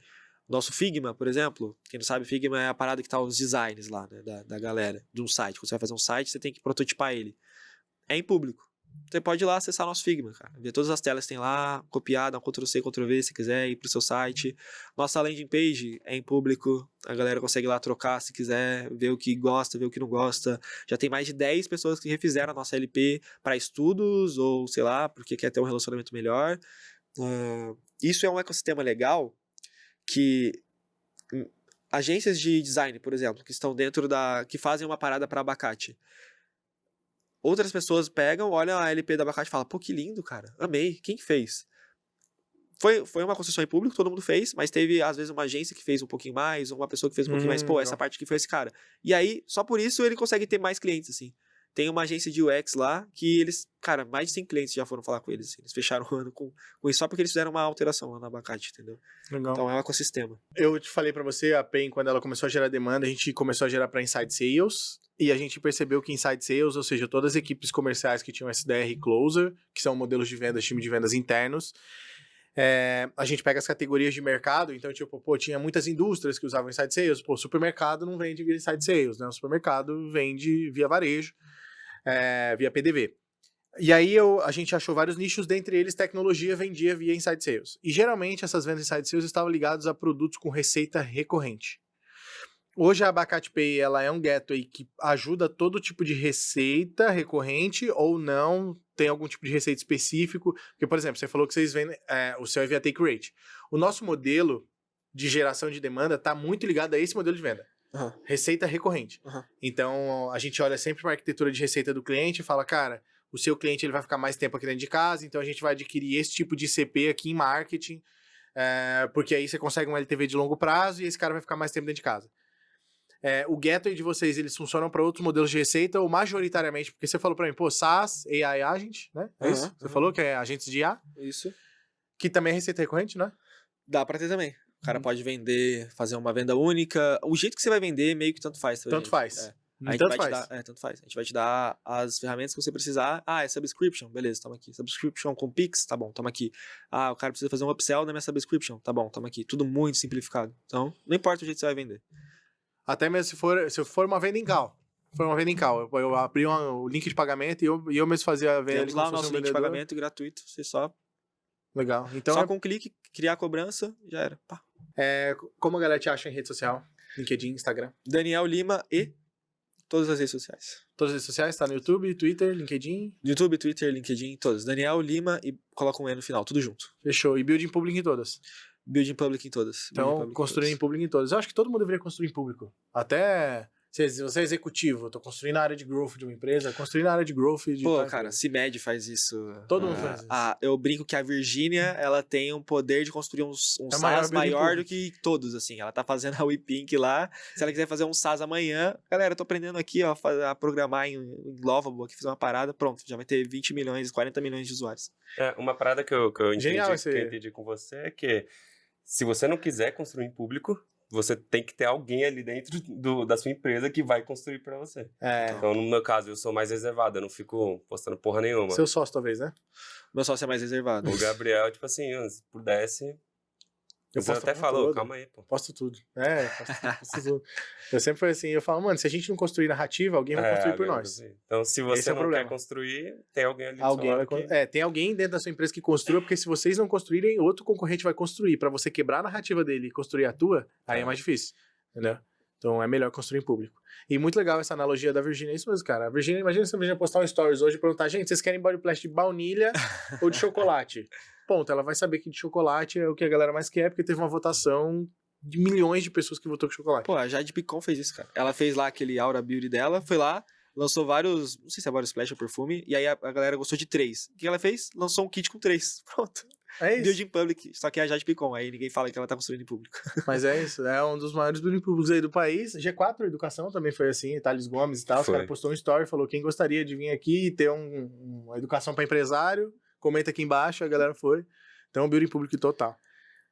Nosso Figma, por exemplo, quem não sabe, Figma é a parada que tá os designs lá, né, da galera, de um site. Quando você vai fazer um site, você tem que prototipar ele. É em público. você pode ir lá acessar nosso Figma, cara. Ver todas as telas que tem lá, copiar, dar um Ctrl+C, Ctrl+V se quiser, ir pro seu site. Nossa landing page é em público, a galera consegue lá trocar se quiser, ver o que gosta, ver o que não gosta. Já tem mais de 10 pessoas que refizeram a nossa LP para estudos, ou sei lá, porque quer ter um relacionamento melhor. Isso é um ecossistema legal que agências de design, por exemplo, que estão dentro que fazem uma parada para abacate. Outras pessoas pegam, olham a LP da abacate e falam, pô, que lindo, cara, amei, quem que fez? Foi uma construção em público, todo mundo fez, mas teve, às vezes, uma agência que fez um pouquinho mais, ou uma pessoa que fez um pouquinho mais, pô, essa parte aqui foi esse cara. E aí, só por isso, ele consegue ter mais clientes, assim. Tem uma agência de UX lá, que eles, cara, mais de 100 clientes já foram falar com eles, assim. Eles fecharam o ano com isso, só porque eles fizeram uma alteração lá no abacate, entendeu? Legal. Então é um ecossistema. Eu te falei pra você, a PEN, quando ela começou a gerar demanda, a gente começou a gerar pra Inside Sales, e a gente percebeu que Inside Sales, ou seja, todas as equipes comerciais que tinham SDR e Closer, que são modelos de vendas, time de vendas internos, a gente pega as categorias de mercado, então, tipo, pô, tinha muitas indústrias que usavam Inside Sales, pô, supermercado não vende via Inside Sales, né? O supermercado vende via varejo, via PDV. E aí a gente achou vários nichos, dentre eles tecnologia vendia via Inside Sales. E geralmente essas vendas Inside Sales estavam ligadas a produtos com receita recorrente. Hoje a Abacate Pay ela é um gateway que ajuda todo tipo de receita recorrente ou não, tem algum tipo de receita específico. Porque, por exemplo, você falou que vocês vendem, o seu é via take rate. O nosso modelo de geração de demanda está muito ligado a esse modelo de venda. Uhum. Receita recorrente. Uhum. Então, a gente olha sempre para a arquitetura de receita do cliente e fala, cara, o seu cliente ele vai ficar mais tempo aqui dentro de casa, então a gente vai adquirir esse tipo de CP aqui em marketing, porque aí você consegue um LTV de longo prazo e esse cara vai ficar mais tempo dentro de casa. O gateway de vocês, eles funcionam para outros modelos de receita ou majoritariamente, porque você falou para mim, pô, SaaS, AI Agent, né? É isso? Você falou que é agentes de IA? Isso. Que também é receita recorrente, né? Dá pra ter também. O cara pode vender, fazer uma venda única. O jeito que você vai vender, meio que tanto faz. Tanto faz. Tanto faz. A gente vai te dar as ferramentas que você precisar. É subscription, beleza, toma aqui. Subscription com Pix, tá bom, toma aqui. O cara precisa fazer um upsell na minha subscription, tá bom, toma aqui. Tudo muito simplificado. Então, não importa o jeito que você vai vender. Até mesmo se for uma venda em call. Eu abri o link de pagamento e eu mesmo fazia a venda. Temos lá o nosso link de pagamento gratuito. Você só... Legal. Então, só com um clique, criar a cobrança, já era. Pá. Como a galera te acha em rede social? LinkedIn, Instagram? Daniel Lima e todas as redes sociais. Todas as redes sociais? Tá no YouTube, Twitter, LinkedIn? YouTube, Twitter, LinkedIn, todas. Daniel Lima e coloca um E no final, tudo junto. Fechou. E build em público em todas? Build em public em todas. Então, construir em público em todas. Eu acho que todo mundo deveria construir em público. Até... Se você é executivo, eu tô construindo a área de growth de uma empresa, construindo a área de growth de... Pô, cara, CIMED faz isso. Todo mundo faz isso. Eu brinco que a Virgínia, ela tem um poder de construir um SaaS maior do que todos, assim. Ela tá fazendo a WePink lá. Se ela quiser fazer um SaaS amanhã, galera, eu tô aprendendo aqui, ó, a programar em Lovable, aqui, fazer uma parada, pronto, já vai ter 20 milhões, 40 milhões de usuários. Uma parada que eu entendi com você é que se você não quiser construir em público, você tem que ter alguém ali dentro da sua empresa que vai construir pra você. Então, no meu caso, eu sou mais reservado, eu não fico postando porra nenhuma. Seu sócio, talvez, né? Meu sócio é mais reservado. O Gabriel, tipo assim, se pudesse... Você até falou, calma aí, pô. Posto tudo. Posto tudo. Eu sempre fui assim, eu falo, mano, se a gente não construir narrativa, alguém vai construir por nós. Então, se você não quer construir, tem alguém ali do seu lado tem alguém dentro da sua empresa que construa, porque se vocês não construírem, outro concorrente vai construir. Pra você quebrar a narrativa dele e construir a tua, aí é mais difícil, entendeu? Então, é melhor construir em público. E muito legal essa analogia da Virgínia, é isso mesmo, cara. A Virgínia, imagina se a Virgínia postar um stories hoje e perguntar, gente, vocês querem body blast de baunilha ou de chocolate? Ponto, ela vai saber que de chocolate é o que a galera mais quer, porque teve uma votação de milhões de pessoas que votou com chocolate. Pô, a Jade Picon fez isso, cara. Ela fez lá aquele Aura Beauty dela, foi lá, lançou vários, não sei se é body splash ou perfume, e aí a galera gostou de 3. O que ela fez? Lançou um kit com 3. Pronto. É isso. Build in public, só que é a Jade Picon, aí ninguém fala que ela tá construindo em público. Mas é isso, é um dos maiores building públicos aí do país. G4 Educação também foi assim, Thales Gomes e tal, os caras postou um story, falou quem gostaria de vir aqui e ter uma educação para empresário, comenta aqui embaixo, a galera foi. Então, building público total.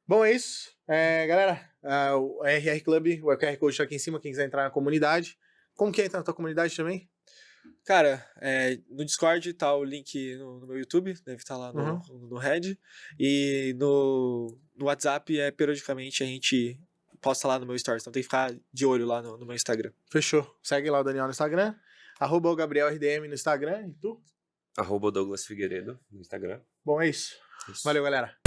Bom, é isso. Galera, o RR Club, o QR Code está aqui em cima, quem quiser entrar na comunidade. Como que entra na tua comunidade também? Cara, no Discord tá o link no meu YouTube, deve estar lá no Red. E no WhatsApp, periodicamente, a gente posta lá no meu Stories, então tem que ficar de olho lá no meu Instagram. Fechou. Segue lá o Daniel no Instagram, @o Gabriel RDM no Instagram, e tu? Douglas Figueiredo no Instagram. Bom, é isso. Isso. Valeu, galera.